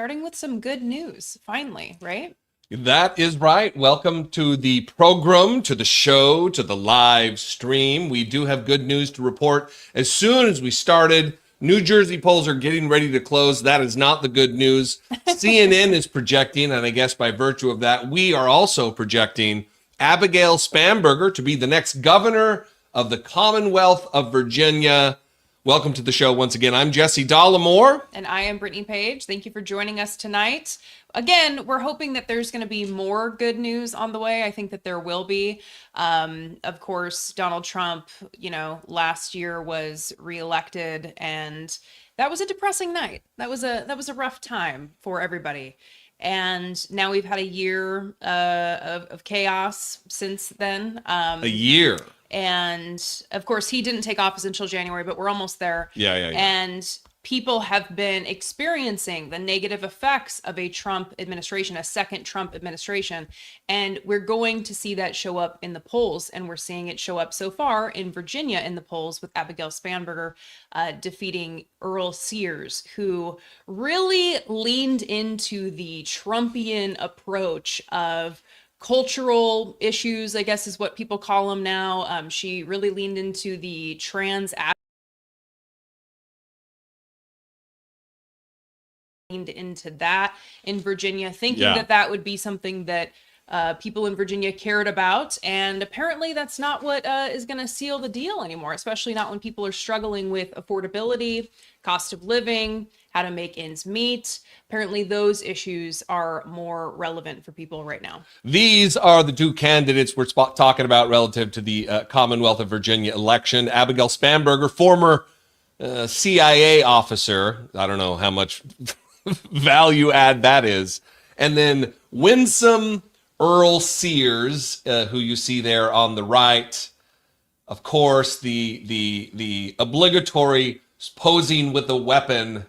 starting with some good news, finally, right? That is right. Welcome to the program, to the show, to the live stream. We do have good news to report. As soon as we started, New Jersey polls are getting ready to close. That is not the good news. CNN is projecting, and I guess by virtue of that, we are also projecting Abigail Spanberger to be the next governor of the Commonwealth of Virginia. Welcome to the show once again. I'm Jesse Dollemore. And I am Brittany Page. Thank you for joining us tonight. Again, we're hoping that there's going to be more good news on the way. I think that there will be. Of course, Donald Trump, last year was reelected, and that was a depressing night. That was a rough time for everybody. And now we've had a year of chaos since then. A year. And of course, he didn't take office until January, but we're almost there. Yeah. And people have been experiencing the negative effects of a Trump administration, a second Trump administration. And we're going to see that show up in the polls. And we're seeing it show up so far in Virginia in the polls with Abigail Spanberger defeating Earl Sears, who really leaned into the Trumpian approach of cultural issues, I guess is what people call them now. She really leaned into the into that in Virginia, thinking that would be something that people in Virginia cared about. And apparently that's not what is going to seal the deal anymore, especially not when people are struggling with affordability, cost of living, how to make ends meet. Apparently those issues are more relevant for people right now. These are the two candidates we're talking about relative to the Commonwealth of Virginia election. Abigail Spanberger, former CIA officer. I don't know how much value add that is. And then Winsome Earl Sears, who you see there on the right. Of course, the obligatory posing with a weapon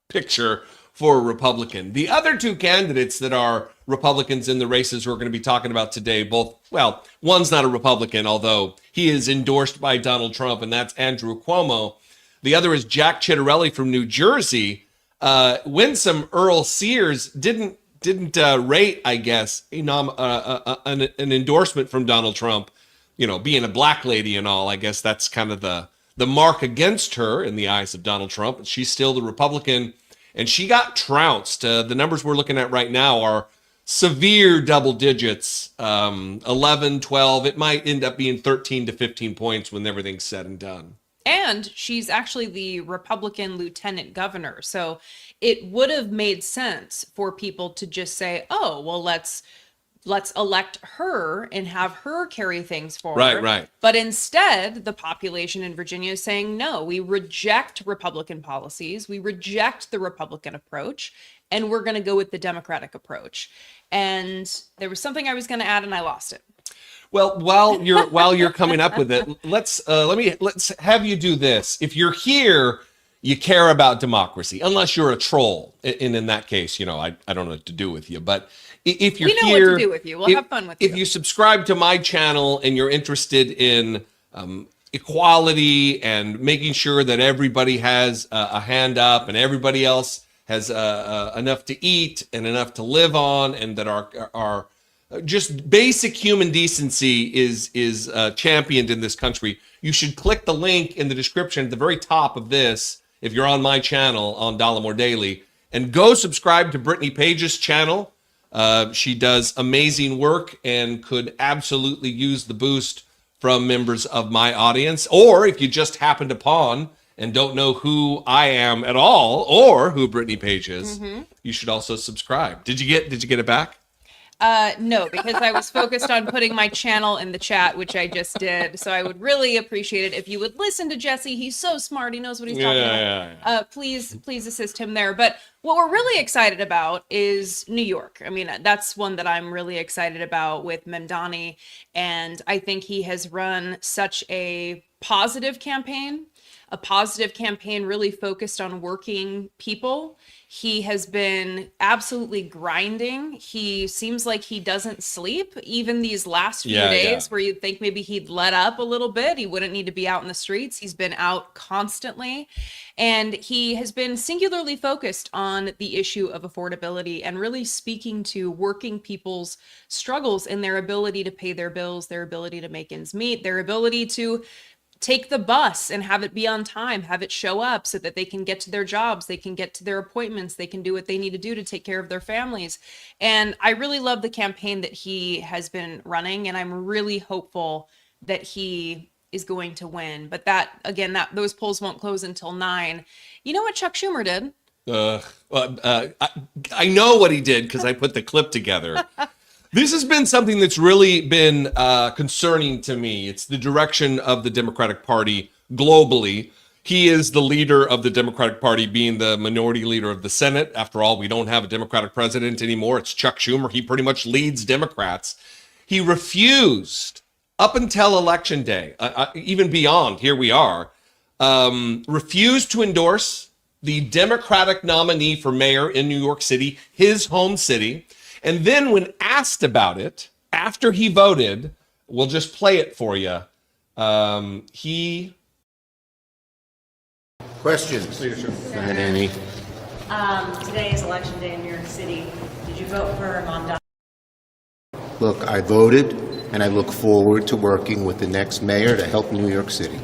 picture for a Republican. The other two candidates that are Republicans in the races we're going to be talking about today, one's not a Republican, although he is endorsed by Donald Trump, and that's Andrew Cuomo. The other is Jack Ciattarelli from New Jersey. Winsome Earl Sears didn't rate, I guess, an endorsement from Donald Trump, being a black lady and all. I guess that's kind of the mark against her in the eyes of Donald Trump. She's still the Republican, and she got trounced. The numbers we're looking at right now are severe double digits, 11, 12. It might end up being 13 to 15 points when everything's said and done. And she's actually the Republican lieutenant governor. So it would have made sense for people to just say, oh, well, let's elect her and have her carry things forward. Right. But instead, the population in Virginia is saying, no, we reject Republican policies. We reject the Republican approach, and we're going to go with the Democratic approach. And there was something I was going to add, and I lost it. Well, while you're coming up with it, let's have you do this. If you're here, you care about democracy, unless you're a troll. And in that case, I don't know what to do with you. But if you're we know here, what to do with you. We'll have fun with you. If you subscribe to my channel and you're interested in equality and making sure that everybody has a hand up and everybody else has enough to eat and enough to live on, and that our just basic human decency is championed in this country, you should click the link in the description at the very top of this, if you're on my channel on Dollemore Daily, and go subscribe to Brittany Page's channel. She does amazing work and could absolutely use the boost from members of my audience. Or if you just happened upon and don't know who I am at all, or who Brittany Page is, you should also subscribe. Did you get it back? No, because I was focused on putting my channel in the chat, which I just did. So I would really appreciate it if you would listen to Jesse. He's so smart. He knows what he's talking about. Please assist him there. But what we're really excited about is New York. I mean, that's one that I'm really excited about with Mamdani. And I think he has run such a positive campaign. a positive campaign really focused on working people. He has been absolutely grinding. He seems like he doesn't sleep, even these last few days where you'd think maybe he'd let up a little bit. He wouldn't need to be out in the streets. He's been out constantly. And he has been singularly focused on the issue of affordability and really speaking to working people's struggles in their ability to pay their bills, their ability to make ends meet, their ability to take the bus and have it be on time, have it show up so that they can get to their jobs, they can get to their appointments, they can do what they need to do to take care of their families. And I really love the campaign that he has been running, and I'm really hopeful that he is going to win. But that, again, those polls won't close until 9. You know what Chuck Schumer did? I know what he did because I put the clip together. This has been something that's really been concerning to me. It's the direction of the Democratic Party globally. He is the leader of the Democratic Party, being the minority leader of the Senate. After all, we don't have a Democratic president anymore. It's Chuck Schumer. He pretty much leads Democrats. He refused, up until Election Day, even beyond, here we are, refused to endorse the Democratic nominee for mayor in New York City, his home city. And then when asked about it, after he voted, we'll just play it for you. Questions? Today is election day in New York City. Did you vote for Mamdani? Look, I voted, and I look forward to working with the next mayor to help New York City.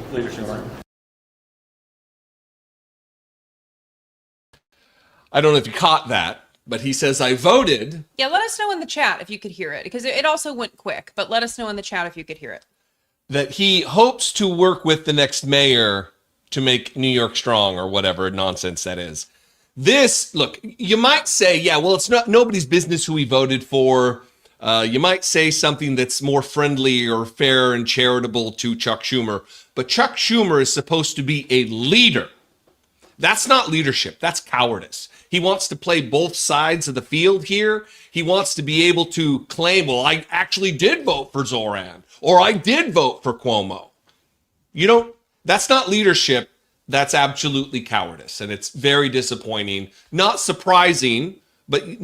I don't know if you caught that, but he says, I voted. Yeah, let us know in the chat if you could hear it, because it also went quick, but let us know in the chat if you could hear it. That he hopes to work with the next mayor to make New York strong, or whatever nonsense that is. This, look, you might say, yeah, well, it's not nobody's business who he voted for. You might say something that's more friendly or fair and charitable to Chuck Schumer, but Chuck Schumer is supposed to be a leader. That's not leadership. That's cowardice. He wants to play both sides of the field here. He wants to be able to claim, well, I actually did vote for Zoran, or I did vote for Cuomo. You know, that's not leadership. That's absolutely cowardice. And it's very disappointing. Not surprising, but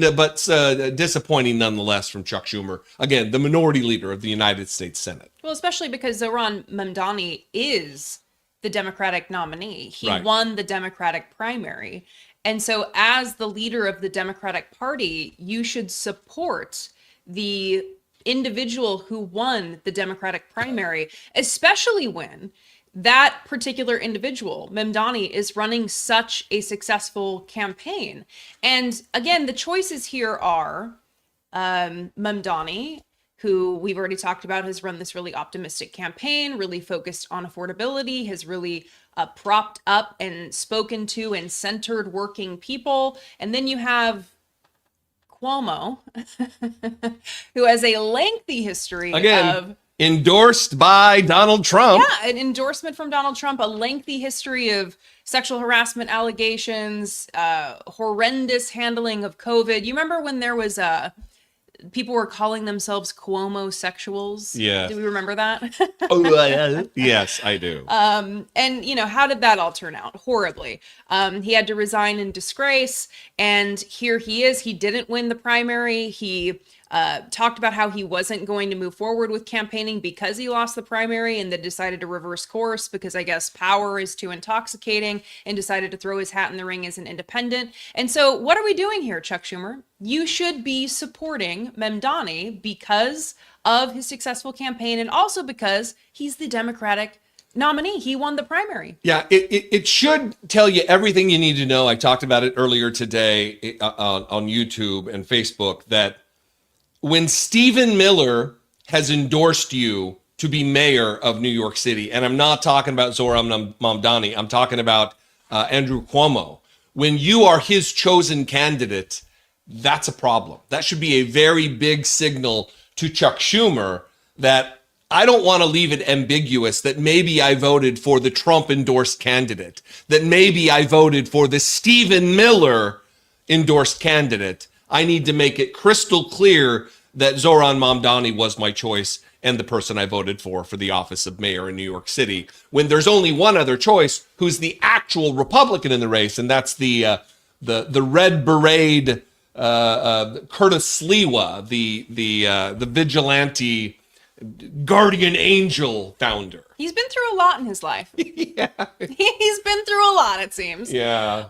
disappointing nonetheless from Chuck Schumer. Again, the minority leader of the United States Senate. Well, especially because Zoran Mamdani is the Democratic nominee. He Right. won the Democratic primary. And so as the leader of the Democratic Party, you should support the individual who won the Democratic primary, especially when that particular individual, Mamdani, is running such a successful campaign. And again, the choices here are Mamdani, who we've already talked about, has run this really optimistic campaign, really focused on affordability, has really propped up and spoken to and centered working people. And then you have Cuomo, who has a lengthy history of... endorsed by Donald Trump. Yeah, an endorsement from Donald Trump, a lengthy history of sexual harassment allegations, horrendous handling of COVID. You remember when there was people were calling themselves Cuomo-sexuals? Yeah. Do we remember that? Yes, I do. And, you know, how did that all turn out? Horribly. He had to resign in disgrace, and here he is. He didn't win the primary. He talked about how he wasn't going to move forward with campaigning because he lost the primary, and then decided to reverse course because I guess power is too intoxicating, and decided to throw his hat in the ring as an independent. And so what are we doing here, Chuck Schumer? You should be supporting Mamdani because of his successful campaign, and also because he's the Democratic nominee. He won the primary. Yeah, it should tell you everything you need to know. I talked about it earlier today on YouTube and Facebook, that when Stephen Miller has endorsed you to be mayor of New York City, and I'm not talking about Zoran Mamdani, I'm talking about Andrew Cuomo. When you are his chosen candidate, that's a problem. That should be a very big signal to Chuck Schumer that I don't want to leave it ambiguous that maybe I voted for the Trump endorsed candidate, that maybe I voted for the Stephen Miller endorsed candidate. I need to make it crystal clear that Zoran Mamdani was my choice, and the person I voted for the office of mayor in New York City, when there's only one other choice, who's the actual Republican in the race, and that's the red beret Curtis Sliwa, the vigilante guardian angel founder. He's been through a lot in his life. Yeah. He's been through a lot, it seems. Yeah.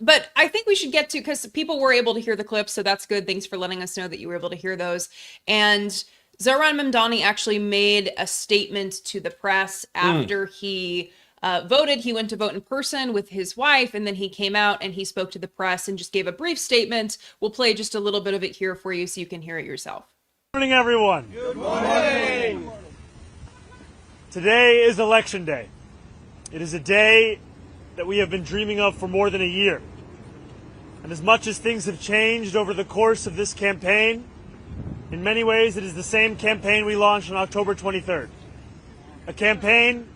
But I think we should get to, because people were able to hear the clips, so that's good. Thanks for letting us know that you were able to hear those. And Zohran Mamdani actually made a statement to the press after he voted. He went to vote in person with his wife, and then he came out and he spoke to the press and just gave a brief statement. We'll play just a little bit of it here for you so you can hear it yourself. Good morning, everyone. Good morning. Today is Election Day. It is a day that we have been dreaming of for more than a year. And as much as things have changed over the course of this campaign, in many ways it is the same campaign we launched on October 23rd. A campaign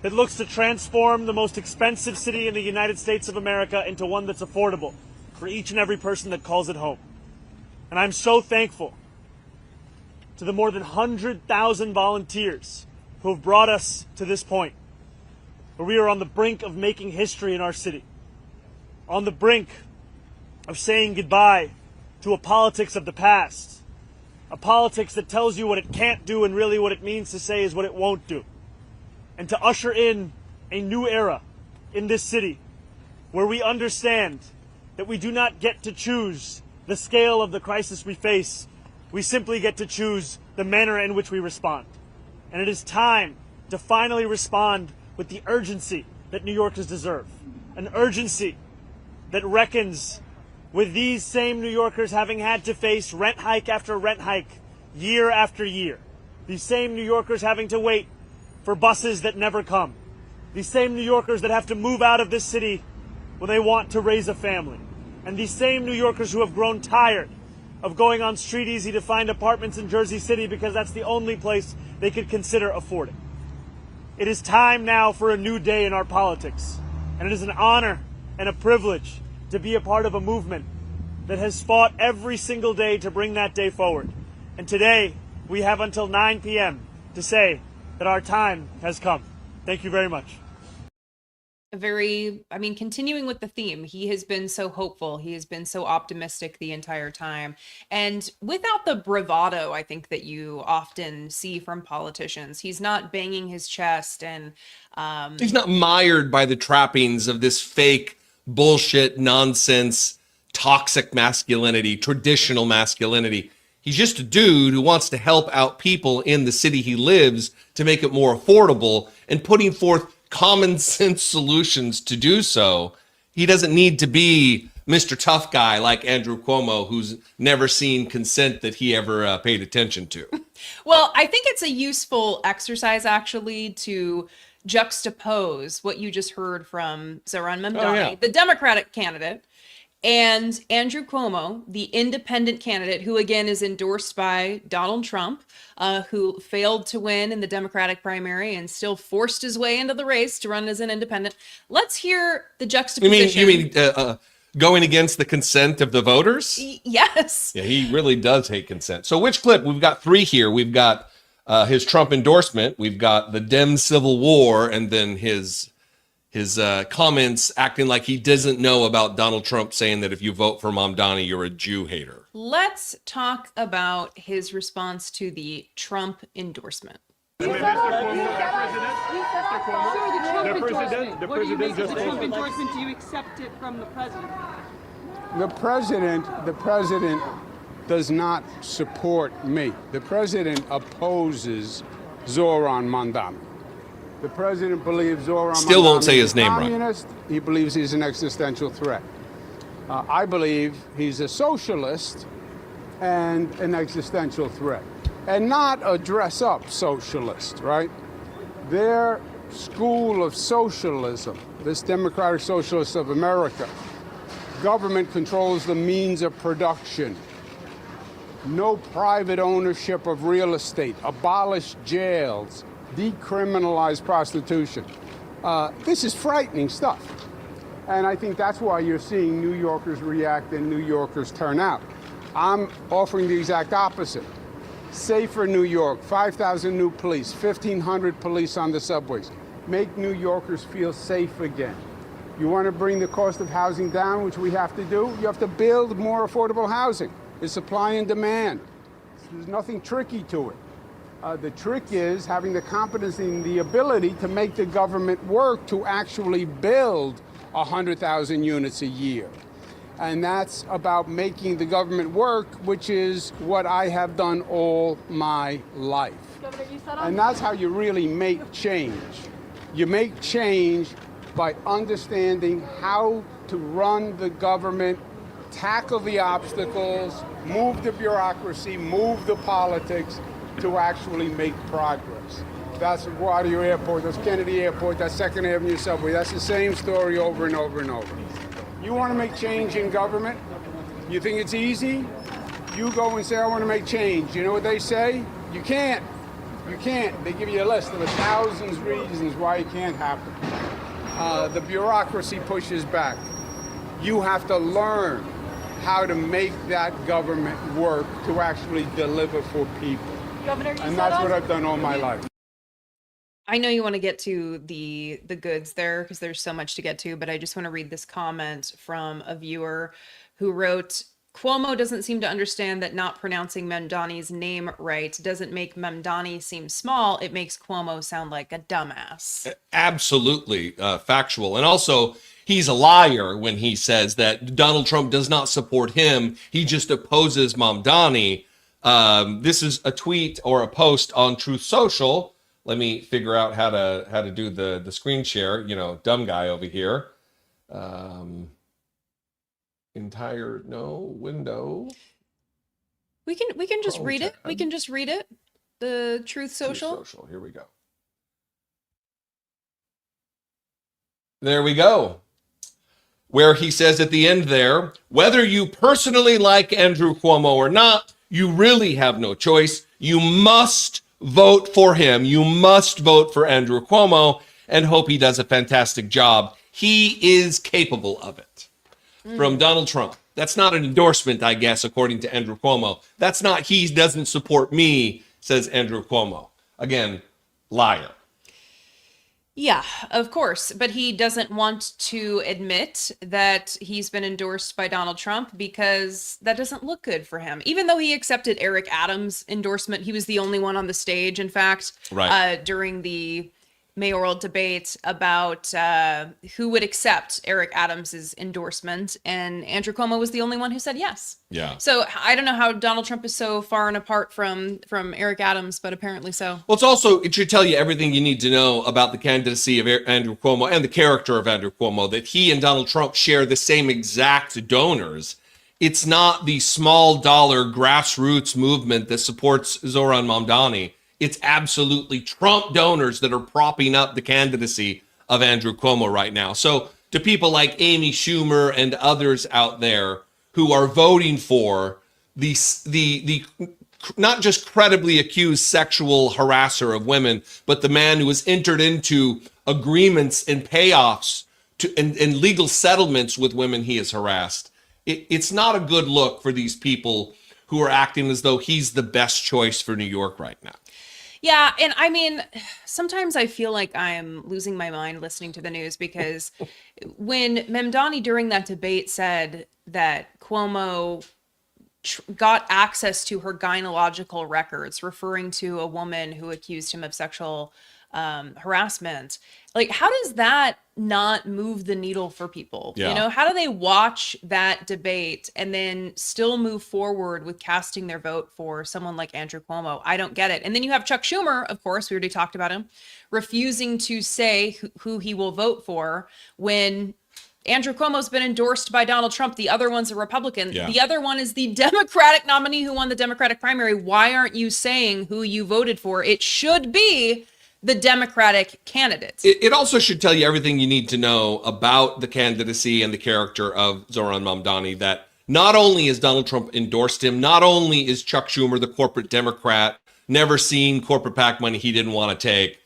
that looks to transform the most expensive city in the United States of America into one that's affordable for each and every person that calls it home. And I'm so thankful to the more than 100,000 volunteers who have brought us to this point, where we are on the brink of making history in our city, on the brink of saying goodbye to a politics of the past, a politics that tells you what it can't do and really what it means to say is what it won't do, and to usher in a new era in this city where we understand that we do not get to choose the scale of the crisis we face. We simply get to choose the manner in which we respond. And it is time to finally respond with the urgency that New Yorkers deserve. An urgency that reckons with these same New Yorkers having had to face rent hike after rent hike, year after year. These same New Yorkers having to wait for buses that never come. These same New Yorkers that have to move out of this city when they want to raise a family. And these same New Yorkers who have grown tired of going on Street Easy to find apartments in Jersey City because that's the only place they could consider affording. It is time now for a new day in our politics. And it is an honor and a privilege to be a part of a movement that has fought every single day to bring that day forward. And today, we have until 9 p.m. to say that our time has come. Thank you very much. Continuing with the theme, he has been so hopeful. He has been so optimistic the entire time. And without the bravado, I think, that you often see from politicians, he's not banging his chest and he's not mired by the trappings of this fake bullshit, nonsense, toxic masculinity, traditional masculinity. He's just a dude who wants to help out people in the city he lives to make it more affordable and putting forth common sense solutions to do so. He doesn't need to be Mr. Tough Guy like Andrew Cuomo, who's never seen consent that he ever paid attention to. Well, I think it's a useful exercise, actually, to juxtapose what you just heard from Zohran Mamdani, the Democratic candidate, and Andrew Cuomo, the independent candidate, who again is endorsed by Donald Trump, who failed to win in the Democratic primary and still forced his way into the race to run as an independent. Let's hear the juxtaposition. You mean going against the consent of the voters? Yes. Yeah, he really does hate consent. So which clip? We've got three here. We've got his Trump endorsement. We've got the Dem Civil War, and then his comments acting like he doesn't know about Donald Trump saying that if you vote for Mamdani, you're a Jew hater. Let's talk about his response to the Trump endorsement. The president just Trump endorsement. Do you accept it from the president? The president does not support me. The president opposes Zohran Mamdani. The president believes Zohran Still won't say his is a name right. communist. He believes he's an existential threat. I believe he's a socialist and an existential threat, and not a dress-up socialist, right? Their school of socialism, this Democratic Socialists of America, government controls the means of production. No private ownership of real estate, abolish jails, decriminalize prostitution. This is frightening stuff. And I think that's why you're seeing New Yorkers react and New Yorkers turn out. I'm offering the exact opposite. Safer New York, 5,000 new police, 1,500 police on the subways. Make New Yorkers feel safe again. You want to bring the cost of housing down, which we have to do? You have to build more affordable housing. It's supply and demand. There's nothing tricky to it. The trick is having the competency and the ability to make the government work to actually build 100,000 units a year. And that's about making the government work, which is what I have done all my life. And that's how you really make change. You make change by understanding how to run the government, tackle the obstacles, move the bureaucracy, move the politics to actually make progress. That's LaGuardia Airport, that's Kennedy Airport, that's 2nd Avenue subway. That's the same story over and over and over. You want to make change in government? You think it's easy? You go and say, I want to make change. You know what they say? You can't. You can't. They give you a list of 1,000 reasons why it can't happen. The bureaucracy pushes back. You have to learn how to make that government work to actually deliver for people. Governor, And that's what I've done all my life. I know you want to get to the goods there because there's so much to get to, but I just want to read this comment from a viewer who wrote, Cuomo doesn't seem to understand that not pronouncing Mamdani's name right doesn't make Mamdani seem small. It makes Cuomo sound like a dumbass. Absolutely factual. And also, he's a liar when he says that Donald Trump does not support him. He just opposes Mamdani. This is a tweet or a post on Truth Social. Let me figure out how to do the screen share. You know, dumb guy over here. Window. We can just Chrome read it. tab. We can just read it. The Truth Social. Truth Social. Here we go. There we go. Where he says at the end there, whether you personally like Andrew Cuomo or not, you really have no choice. You must vote for him. You must vote for Andrew Cuomo and hope he does a fantastic job. He is capable of it. From Donald Trump. That's not an endorsement, I guess, according to Andrew Cuomo. That's not he doesn't support me, says Andrew Cuomo. Again, liar. Yeah, of course. But he doesn't want to admit that he's been endorsed by Donald Trump because that doesn't look good for him. Even though he accepted Eric Adams' endorsement, he was the only one on the stage, in fact, during the mayoral debate about who would accept Eric Adams's endorsement, and Andrew Cuomo was the only one who said yes. Yeah. So I don't know how Donald Trump is so far and apart from Eric Adams, but apparently so. Well, it should tell you everything you need to know about the candidacy of Andrew Cuomo and the character of Andrew Cuomo, that he and Donald Trump share the same exact donors. It's not the small dollar grassroots movement that supports Zoran Mamdani. It's absolutely Trump donors that are propping up the candidacy of Andrew Cuomo right now. So to people like Amy Schumer and others out there who are voting for the not just credibly accused sexual harasser of women, but the man who has entered into agreements and payoffs and legal settlements with women he has harassed. It's not a good look for these people who are acting as though he's the best choice for New York right now. Yeah, and I mean, sometimes I feel like I'm losing my mind listening to the news because when Mamdani during that debate said that Cuomo got access to her gynecological records, referring to a woman who accused him of sexual harassment, like how does that not move the needle for people? Yeah. You know, how do they watch that debate and then still move forward with casting their vote for someone like Andrew Cuomo? I don't get it. And then you have Chuck Schumer, of course, we already talked about him, refusing to say who he will vote for when Andrew Cuomo's been endorsed by Donald Trump. The other one's a Republican. Yeah. The other one is the Democratic nominee who won the Democratic primary. Why aren't you saying who you voted for? It should be the Democratic candidate. It also should tell you everything you need to know about the candidacy and the character of Zoran Mamdani, that not only has Donald Trump endorsed him, not only is Chuck Schumer, the corporate Democrat, never seen corporate PAC money he didn't want to take,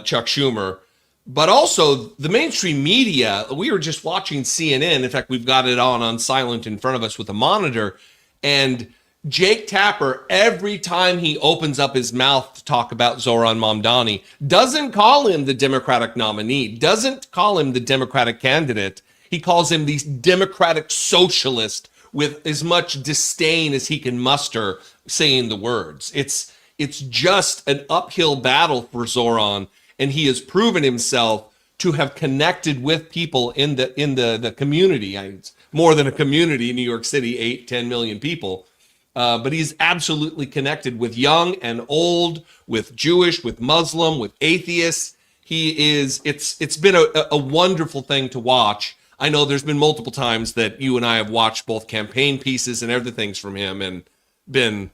Chuck Schumer, but also the mainstream media. We were just watching CNN. In fact, we've got it on silent in front of us with a monitor, and Jake Tapper, every time he opens up his mouth to talk about Zoran Mamdani, doesn't call him the Democratic nominee, doesn't call him the Democratic candidate. He calls him the Democratic socialist with as much disdain as he can muster saying the words. It's just an uphill battle for Zoran, and he has proven himself to have connected with people in the community. It's more than a community in New York City, 8-10 million people. But he's absolutely connected with young and old, with Jewish, with Muslim, with atheists. It's been a wonderful thing to watch. I know there's been multiple times that you and I have watched both campaign pieces and other things from him and been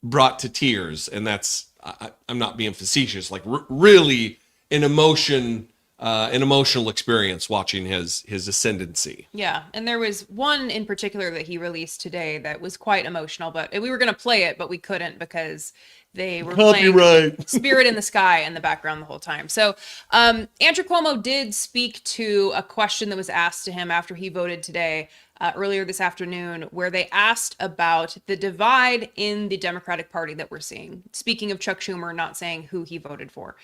brought to tears. And that's, I'm not being facetious, like really an emotional experience watching his ascendancy. Yeah, and there was one in particular that he released today that was quite emotional, but we were going to play it, but we couldn't because they were playing Spirit in the Sky in the background the whole time. So Andrew Cuomo did speak to a question that was asked to him after he voted today, earlier this afternoon, where they asked about the divide in the Democratic Party that we're seeing. Speaking of Chuck Schumer not saying who he voted for.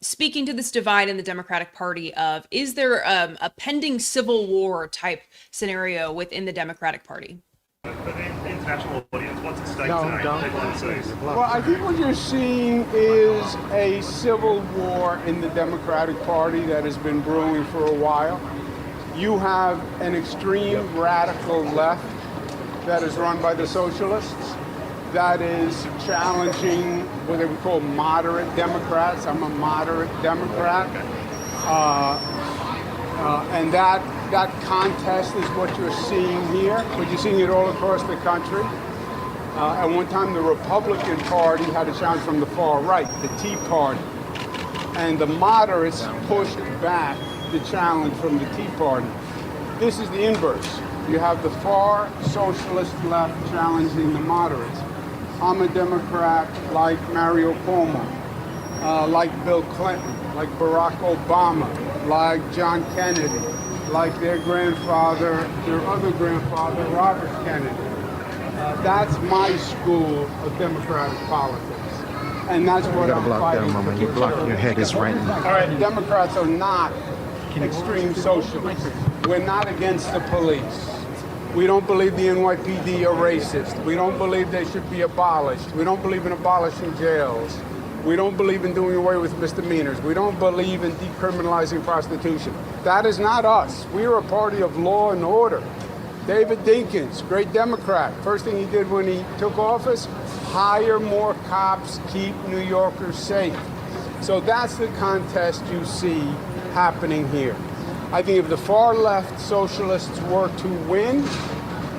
Speaking to this divide in the Democratic Party of, is there a pending civil war type scenario within the Democratic Party? But the international audience, what's at stake tonight? Well, I think what you're seeing is a civil war in the Democratic Party that has been brewing for a while. You have an extreme radical left that is run by the socialists that is challenging what they would call moderate Democrats. I'm a moderate Democrat. And that contest is what you're seeing here, but you're seeing it all across the country. At one time, the Republican Party had a challenge from the far right, the Tea Party. And the moderates pushed back the challenge from the Tea Party. This is the inverse. You have the far socialist left challenging the moderates. I'm a Democrat like Mario Cuomo, like Bill Clinton, like Barack Obama, like John Kennedy, like their grandfather, their other grandfather, Robert Kennedy. That's my school of democratic politics. And that's what I'm fighting for. You block your head is right. All right, Democrats are not extreme socialists. We're not against the police. We don't believe the NYPD are racist. We don't believe they should be abolished. We don't believe in abolishing jails. We don't believe in doing away with misdemeanors. We don't believe in decriminalizing prostitution. That is not us. We are a party of law and order. David Dinkins, great Democrat. First thing he did when he took office, hire more cops, keep New Yorkers safe. So that's the contest you see happening here. I think if the far left socialists were to win,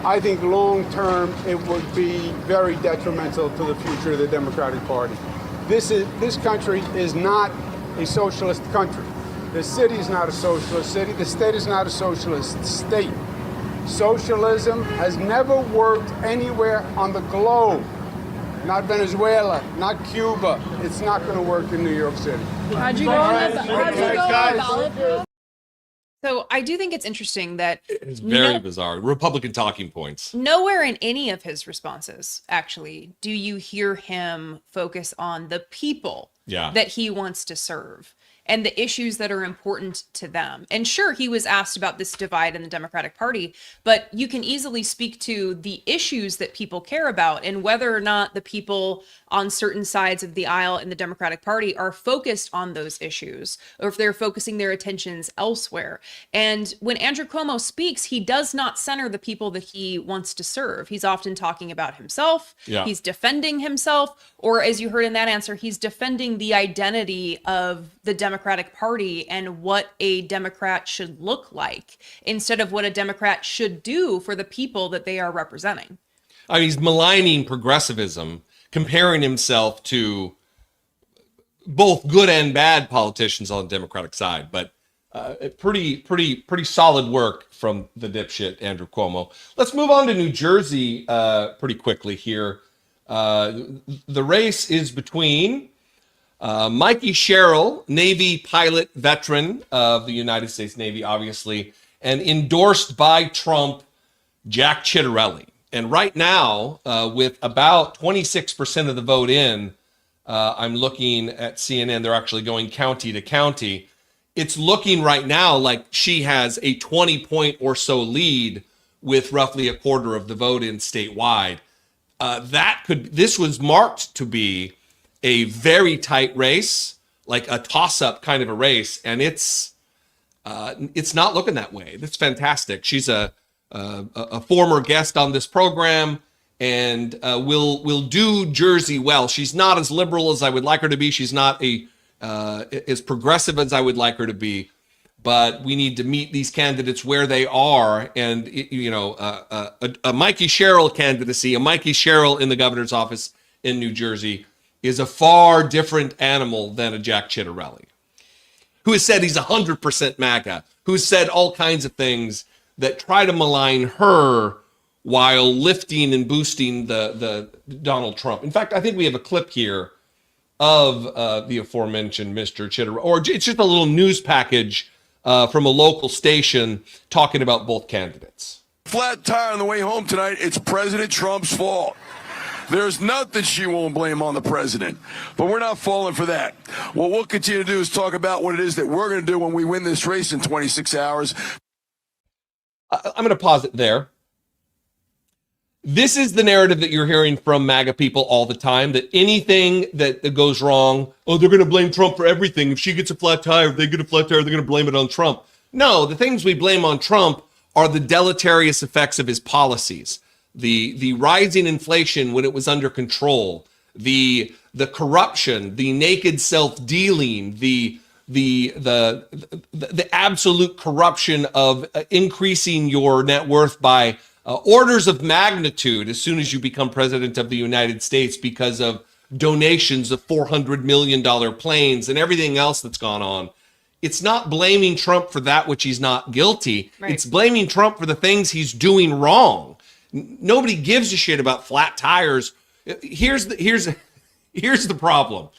I think long term it would be very detrimental to the future of the Democratic Party. This country is not a socialist country. The city is not a socialist city. The state is not a socialist state. Socialism has never worked anywhere on the globe. Not Venezuela, not Cuba. It's not going to work in New York City. How'd you go on the ballot? So I do think it's interesting that It's very bizarre. Republican talking points. nowhere in any of his responses, actually, do you hear him focus on the people that he wants to serve and the issues that are important to them. And sure, he was asked about this divide in the Democratic Party, but you can easily speak to the issues that people care about and whether or not the people on certain sides of the aisle in the Democratic Party are focused on those issues, or if they're focusing their attentions elsewhere. And when Andrew Cuomo speaks, he does not center the people that he wants to serve. He's often talking about himself. He's defending himself, or as you heard in that answer, he's defending the identity of the Democratic Party and what a Democrat should look like instead of what a Democrat should do for the people that they are representing. I mean, he's maligning progressivism, comparing himself to both good and bad politicians on the Democratic side, but pretty solid work from the dipshit Andrew Cuomo. Let's move on to New Jersey pretty quickly here. The race is between Mikey Sherrill, Navy pilot veteran of the United States Navy, obviously, and endorsed by Trump, Jack Ciattarelli. And right now, with about 26% of the vote in, I'm looking at CNN. They're actually going county to county. It's looking right now like she has a 20-point or so lead with roughly a quarter of the vote in statewide. This was marked to be a very tight race, like a toss-up kind of a race, and it's not looking that way. That's fantastic. She's a former guest on this program, and will do Jersey well. She's not as liberal as I would like her to be. She's not as progressive as I would like her to be. But we need to meet these candidates where they are, and a Mikey Sherrill candidacy, a Mikey Sherrill in the governor's office in New Jersey, is a far different animal than a Jack Ciattarelli, who has said he's 100% MAGA, who's said all kinds of things that try to malign her while lifting and boosting the Donald Trump. In fact, I think we have a clip here of the aforementioned Mr. Ciattarelli, or it's just a little news package from a local station talking about both candidates. Flat tire on the way home tonight, it's President Trump's fault. There's nothing she won't blame on the president, but we're not falling for that. What we'll continue to do is talk about what it is that we're going to do when we win this race in 26 hours. I'm going to pause it there. This is the narrative that you're hearing from MAGA people all the time, that anything that goes wrong, they're going to blame Trump for everything. If she gets a flat tire, if they get a flat tire, they're going to blame it on Trump. No, the things we blame on Trump are the deleterious effects of his policies. The rising inflation when it was under control, the corruption, the naked self-dealing, the absolute corruption of increasing your net worth by orders of magnitude as soon as you become president of the United States because of donations of $400 million planes and everything else that's gone on. It's not blaming Trump for that which he's not guilty. Right. It's blaming Trump for the things he's doing wrong. Nobody gives a shit about flat tires. Here's the problem.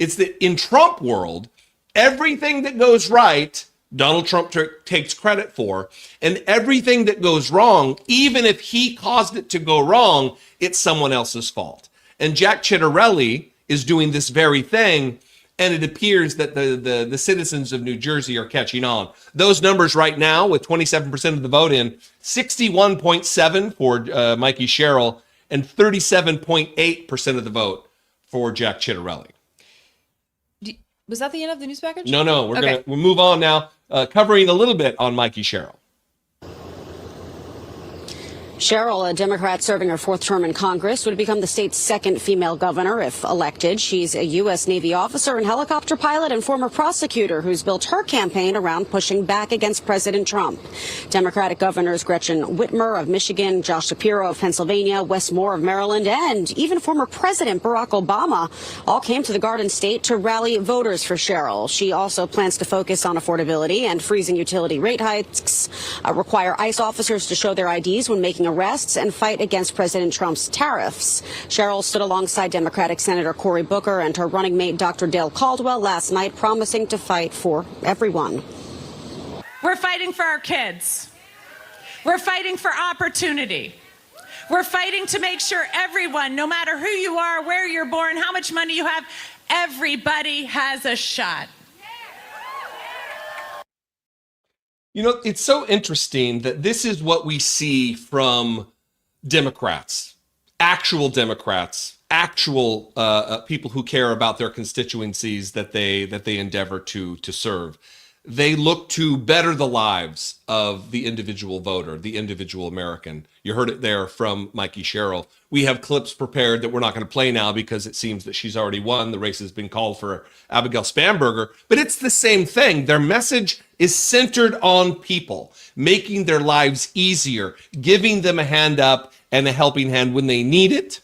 It's that in Trump world, everything that goes right, Donald Trump takes credit for, and everything that goes wrong, even if he caused it to go wrong, it's someone else's fault. And Jack Ciattarelli is doing this very thing, and it appears that the citizens of New Jersey are catching on. Those numbers right now, with 27% of the vote in, 61.7 for Mikey Sherrill, and 37.8% of the vote for Jack Ciattarelli. Was that the end of the news package? No. We'll move on now, covering a little bit on Mikey Sherrill. Sherrill, a Democrat serving her fourth term in Congress, would become the state's second female governor if elected. She's a U.S. Navy officer and helicopter pilot and former prosecutor who's built her campaign around pushing back against President Trump. Democratic governors Gretchen Whitmer of Michigan, Josh Shapiro of Pennsylvania, Wes Moore of Maryland, and even former President Barack Obama all came to the Garden State to rally voters for Sherrill. She also plans to focus on affordability and freezing utility rate hikes, require ICE officers to show their IDs when making arrests, and fight against President Trump's tariffs. Sherrill stood alongside Democratic Senator Cory Booker and her running mate Dr. Dale Caldwell last night, promising to fight for everyone. We're fighting for our kids. We're fighting for opportunity. We're fighting to make sure everyone, no matter who you are, where you're born, how much money you have, everybody has a shot. You know, it's so interesting that this is what we see from Democrats, actual people who care about their constituencies that they endeavor to serve. They look to better the lives of the individual voter, the individual American. You heard it there from Mikey Sherrill. We have clips prepared that we're not going to play now because it seems that she's already won. The race has been called for Abigail Spanberger, but it's the same thing. Their message is centered on people, making their lives easier, giving them a hand up and a helping hand when they need it.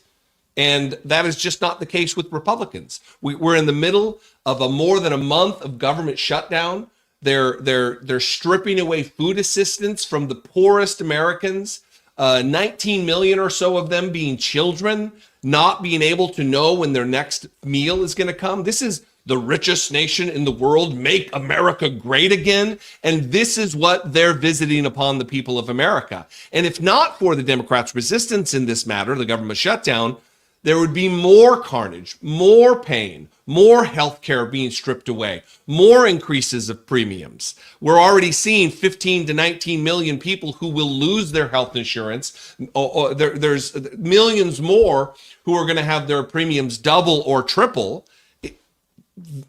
And that is just not the case with Republicans. We're in the middle of more than a month of government shutdown. They're stripping away food assistance from the poorest Americans, 19 million or so of them being children, not being able to know when their next meal is going to come. This is the richest nation in the world, make America great again. And this is what they're visiting upon the people of America. And if not for the Democrats' resistance in this matter, the government shutdown, there would be more carnage, more pain, more health care being stripped away, more increases of premiums. We're already seeing 15 to 19 million people who will lose their health insurance. There's millions more who are going to have their premiums double or triple.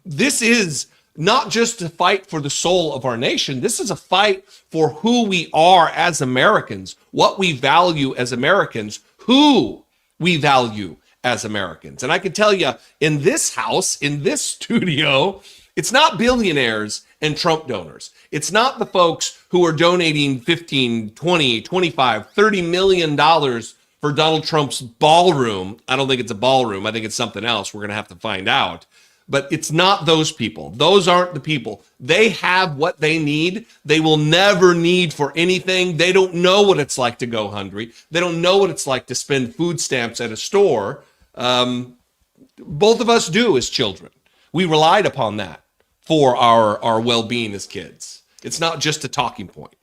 This is not just a fight for the soul of our nation. This is a fight for who we are as Americans, what we value as Americans, who we value as Americans. And I can tell you, in this house, in this studio, it's not billionaires and Trump donors. It's not the folks who are donating 15, 20, 25, 30 million dollars for Donald Trump's ballroom. I don't think it's a ballroom. I think it's something else. We're going to have to find out. But it's not those people. Those aren't the people. They have what they need. They will never need for anything. They don't know what it's like to go hungry. They don't know what it's like to spend food stamps at a store. Both of us do as children. We relied upon that for our well-being as kids. It's not just a talking point.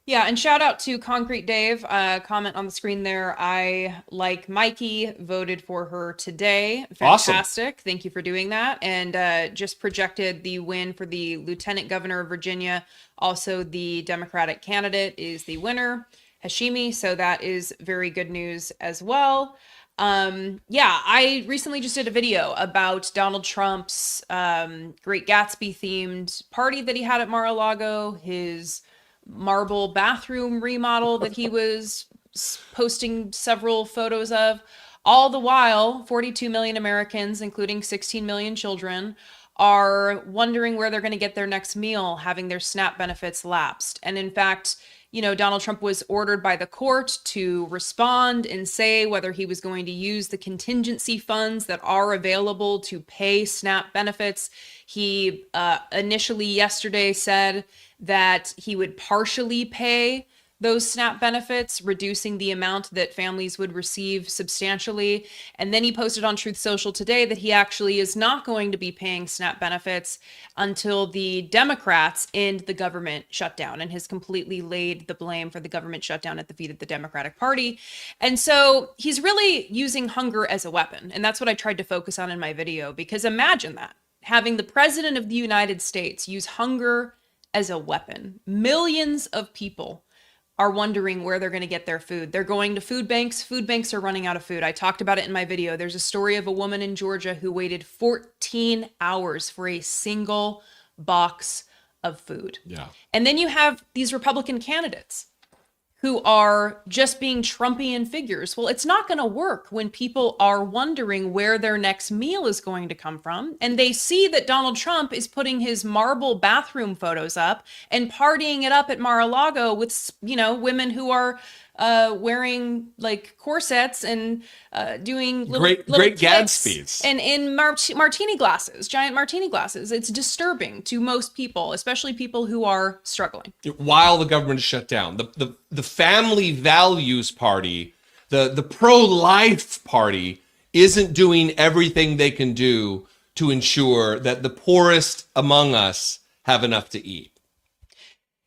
Yeah, and shout out to Concrete Dave. Comment on the screen there. I, like Mikey, voted for her today. Fantastic. Awesome. Thank you for doing that. And just projected the win for the Lieutenant Governor of Virginia. Also, the Democratic candidate is the winner, Hashimi. So that is very good news as well. Yeah, I recently just did a video about Donald Trump's Great Gatsby themed party that he had at Mar-a-Lago, his marble bathroom remodel that he was posting several photos of. All the while, 42 million Americans, including 16 million children, are wondering where they're going to get their next meal, having their SNAP benefits lapsed. And in fact, you know, Donald Trump was ordered by the court to respond and say whether he was going to use the contingency funds that are available to pay SNAP benefits. He initially yesterday said that he would partially pay those SNAP benefits, reducing the amount that families would receive substantially. And then he posted on Truth Social today that he actually is not going to be paying SNAP benefits until the Democrats end the government shutdown, and has completely laid the blame for the government shutdown at the feet of the Democratic Party. And so he's really using hunger as a weapon. And that's what I tried to focus on in my video, because imagine that, having the president of the United States use hunger as a weapon. Millions of people are wondering where they're going to get their food. They're going to food banks. Food banks are running out of food. I talked about it in my video. There's a story of a woman in Georgia who waited 14 hours for a single box of food. Yeah. And then you have these Republican candidates who are just being Trumpian figures. Well, it's not going to work when people are wondering where their next meal is going to come from. And they see that Donald Trump is putting his marble bathroom photos up and partying it up at Mar-a-Lago with, you know, women who are wearing like corsets and doing great Gatsby's and in martini glasses, giant martini glasses. It's disturbing to most people, especially people who are struggling. While the government is shut down, the family values party, the pro-life party isn't doing everything they can do to ensure that the poorest among us have enough to eat.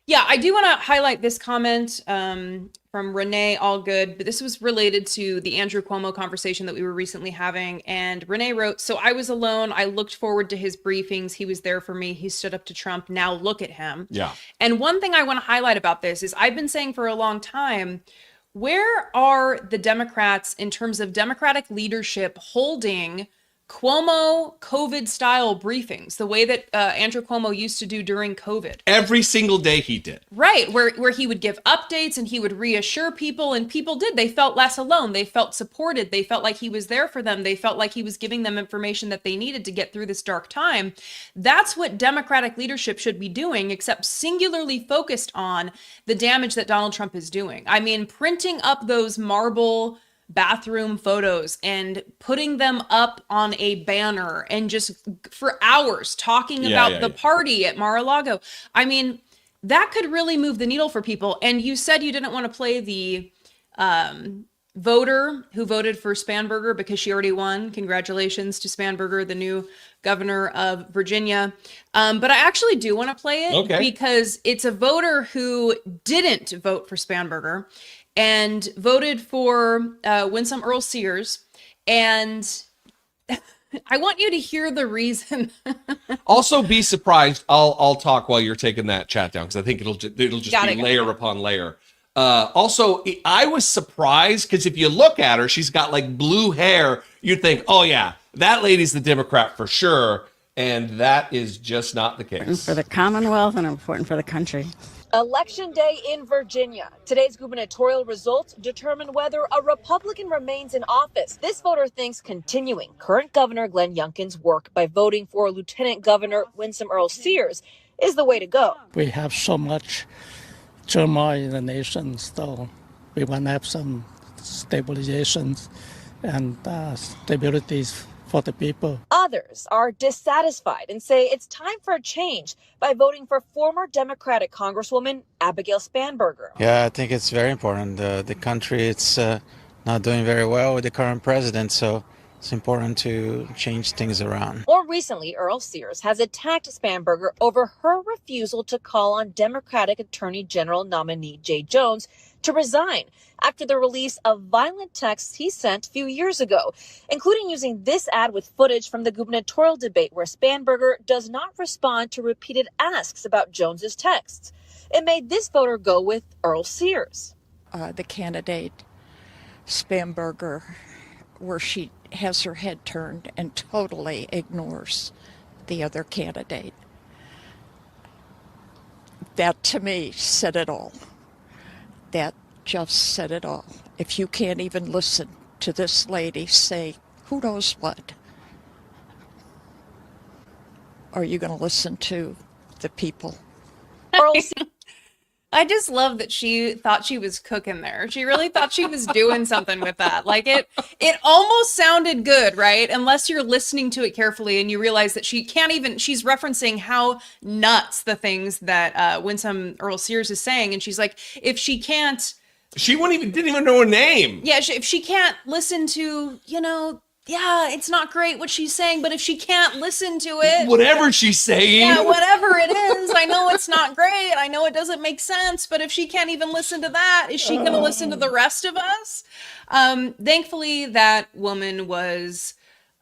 Yeah, I do want to highlight this comment from Renee Allgood, but this was related to the Andrew Cuomo conversation that we were recently having. And Renee wrote, "So I was alone. I looked forward to his briefings. He was there for me. He stood up to Trump. Now look at him." Yeah. And one thing I want to highlight about this is I've been saying for a long time, where are the Democrats in terms of Democratic leadership holding Cuomo COVID style briefings, the way that Andrew Cuomo used to do during COVID? Every single day he did. Right, where he would give updates and he would reassure people, and people did. They felt less alone. They felt supported. They felt like he was there for them. They felt like he was giving them information that they needed to get through this dark time. That's what Democratic leadership should be doing, except singularly focused on the damage that Donald Trump is doing. I mean, printing up those marble bathroom photos and putting them up on a banner and just for hours talking about the party at Mar-a-Lago. I mean, that could really move the needle for people. And you said you didn't want to play the voter who voted for Spanberger because she already won. Congratulations to Spanberger, the new governor of Virginia. But I actually do want to play it because it's a voter who didn't vote for Spanberger and voted for Winsome Earl Sears. And I want you to hear the reason. Also, be surprised. I'll talk while you're taking that chat down because I think it'll just be layer upon layer. Also, I was surprised because if you look at her, she's got like blue hair. You'd think, oh yeah, that lady's the Democrat for sure. And that is just not the case. For the Commonwealth and important for the country. Election day in Virginia. Today's gubernatorial results determine whether a Republican remains in office. This voter thinks continuing current Governor Glenn Youngkin's work by voting for Lieutenant Governor Winsome Earl Sears is the way to go. We have so much turmoil in the nation, so we want to have some stabilizations and stabilities for the people. Others are dissatisfied and say it's time for a change by voting for former Democratic Congresswoman Abigail Spanberger. Yeah, I think it's very important. The country, it's not doing very well with the current president, so it's important to change things around. More recently, Earl Sears has attacked Spanberger over her refusal to call on Democratic Attorney General nominee Jay Jones to resign after the release of violent texts he sent a few years ago, including using this ad with footage from the gubernatorial debate where Spanberger does not respond to repeated asks about Jones's texts. It made this voter go with Earl Sears. The candidate, Spanberger, where she has her head turned and totally ignores the other candidate. That, to me, said it all. That just said it all. If you can't even listen to this lady say who knows what, are you going to listen to the people? I just love that she thought she was cooking there. She really thought she was doing something with that. Like it almost sounded good, right? Unless you're listening to it carefully and you realize that she's referencing how nuts the things that Winsome Earl Sears is saying. And she's like, if she can't. She didn't even know her name. Yeah, if she can't listen to, yeah, it's not great what she's saying, but if she can't listen to it. Whatever she's saying. Yeah, whatever it is. I know it's not great. I know it doesn't make sense, but if she can't even listen to that, is she going to listen to the rest of us? Thankfully, that woman was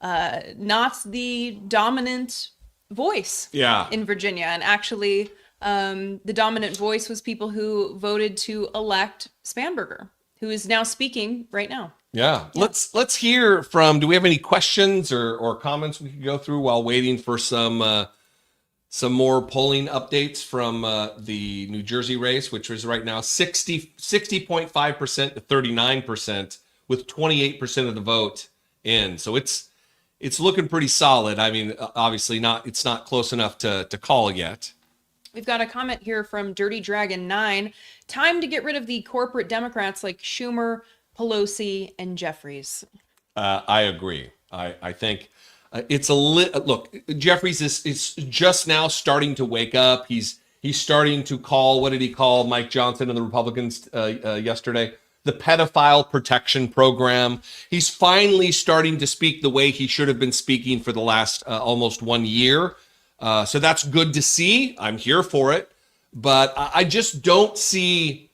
not the dominant voice in Virginia. And actually, the dominant voice was people who voted to elect Spanberger, who is now speaking right now. Yeah. Let's hear from, do we have any questions or comments we could go through while waiting for some more polling updates from the New Jersey race, which is right now 60.5% to 39% with 28% of the vote in. So it's looking pretty solid. I mean, obviously it's not close enough to call yet. We've got a comment here from Dirty Dragon 9. Time to get rid of the corporate Democrats like Schumer, Pelosi, and Jeffries. I agree. I think it's look, Jeffries is just now starting to wake up. He's starting to call, what did he call Mike Johnson and the Republicans yesterday? The pedophile protection program. He's finally starting to speak the way he should have been speaking for the last almost 1 year. So that's good to see. I'm here for it. But I just don't see.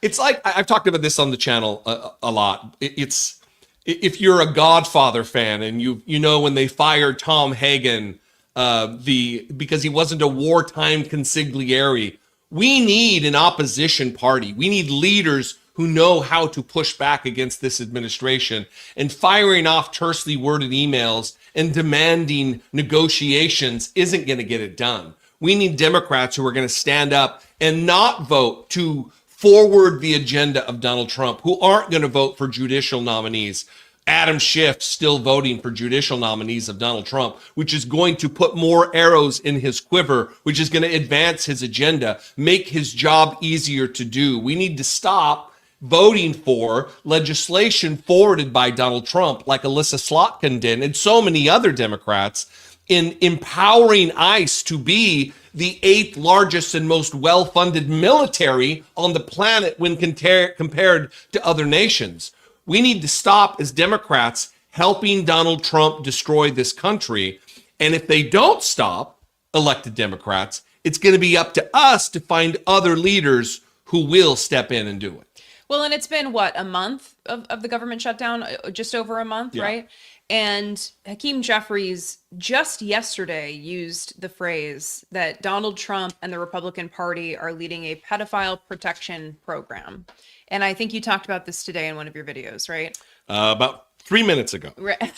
It's like, I've talked about this on the channel a lot. It's, if you're a Godfather fan and you know when they fired Tom Hagen because he wasn't a wartime consigliere, we need an opposition party. We need leaders who know how to push back against this administration, and firing off tersely worded emails and demanding negotiations isn't going to get it done. We need Democrats who are going to stand up and not vote to forward the agenda of Donald Trump, who aren't going to vote for judicial nominees. Adam Schiff still voting for judicial nominees of Donald Trump, which is going to put more arrows in his quiver, which is going to advance his agenda, make his job easier to do. We need to stop voting for legislation forwarded by Donald Trump, like Alyssa Slotkin did, and so many other Democrats, in empowering ICE to be the 8th largest and most well-funded military on the planet when compared to other nations. We need to stop, as Democrats, helping Donald Trump destroy this country. And if they don't stop, elected Democrats, it's going to be up to us to find other leaders who will step in and do it. Well, and it's been what, a month of the government shutdown, just over a month, Yeah. right? And Hakeem Jeffries just yesterday used the phrase that Donald Trump and the Republican Party are leading a pedophile protection program. And I think you talked about this today in one of your videos, right? About 3 minutes ago. Right.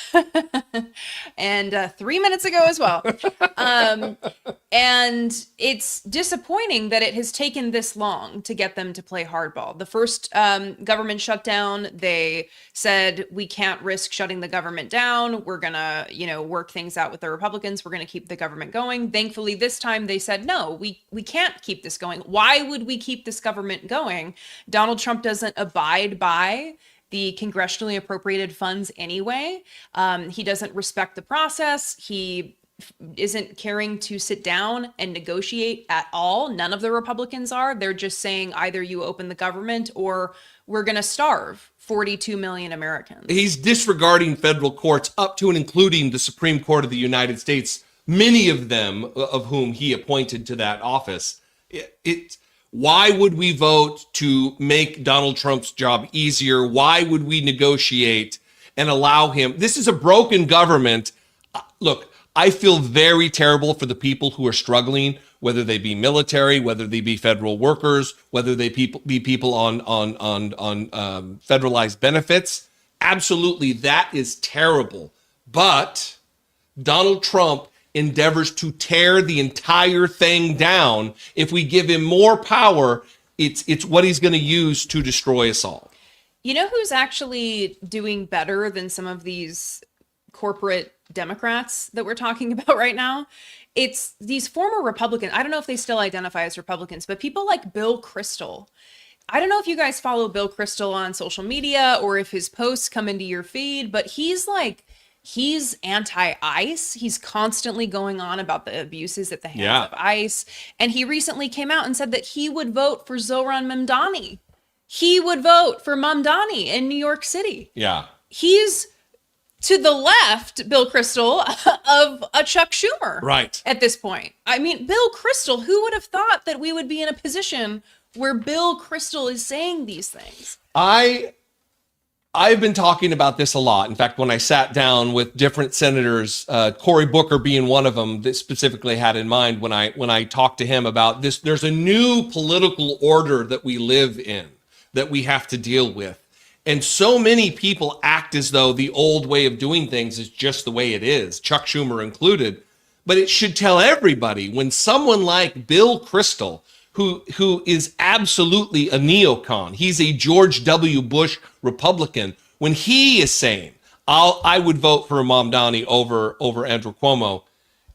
And 3 minutes ago as well. And it's disappointing that it has taken this long to get them to play hardball. The first government shutdown, they said, we can't risk shutting the government down. We're going to, work things out with the Republicans. We're going to keep the government going. Thankfully, this time they said, no, we can't keep this going. Why would we keep this government going? Donald Trump doesn't abide by the congressionally appropriated funds anyway. He doesn't respect the process. He isn't caring to sit down and negotiate at all. None of the Republicans are. They're just saying either you open the government or we're going to starve 42 million Americans. He's disregarding federal courts up to and including the Supreme Court of the United States, many of them of whom he appointed to that office. Why would we vote to make Donald Trump's job easier? Why would we negotiate and allow him? This is a broken government. Look, I feel very terrible for the people who are struggling, whether they be military, whether they be federal workers, whether they be people on federalized benefits. Absolutely, that is terrible. But Donald Trump endeavors to tear the entire thing down. If we give him more power, it's what he's going to use to destroy us all. You know who's actually doing better than some of these corporate Democrats that we're talking about right now? It's these former Republicans. I don't know if they still identify as Republicans, but people like Bill Kristol. I don't know if you guys follow Bill Kristol on social media or if his posts come into your feed, but he's anti-ICE. He's constantly going on about the abuses at the hands of ICE. And he recently came out and said that he would vote for Zohran Mamdani. He would vote for Mamdani in New York City. Yeah. He's to the left, Bill Kristol, of a Chuck Schumer. Right. At this point. I mean, Bill Kristol, who would have thought that we would be in a position where Bill Kristol is saying these things? I've been talking about this a lot. In fact, when I sat down with different senators, Cory Booker being one of them, that specifically had in mind when I talked to him about this, there's a new political order that we live in that we have to deal with. And so many people act as though the old way of doing things is just the way it is, Chuck Schumer included. But it should tell everybody when someone like Bill Kristol, who is absolutely a neocon, he's a George W. Bush Republican, when he is saying, I would vote for Mamdani over Andrew Cuomo,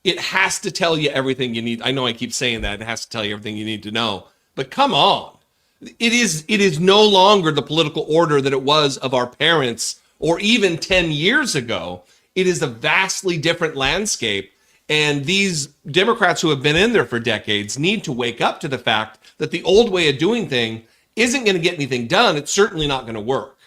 it has to tell you everything you need. I know I keep saying that. It has to tell you everything you need to know. But come on. It is no longer the political order that it was of our parents or even 10 years ago. It is a vastly different landscape. And these Democrats who have been in there for decades need to wake up to the fact that the old way of doing things isn't going to get anything done. It's certainly not going to work.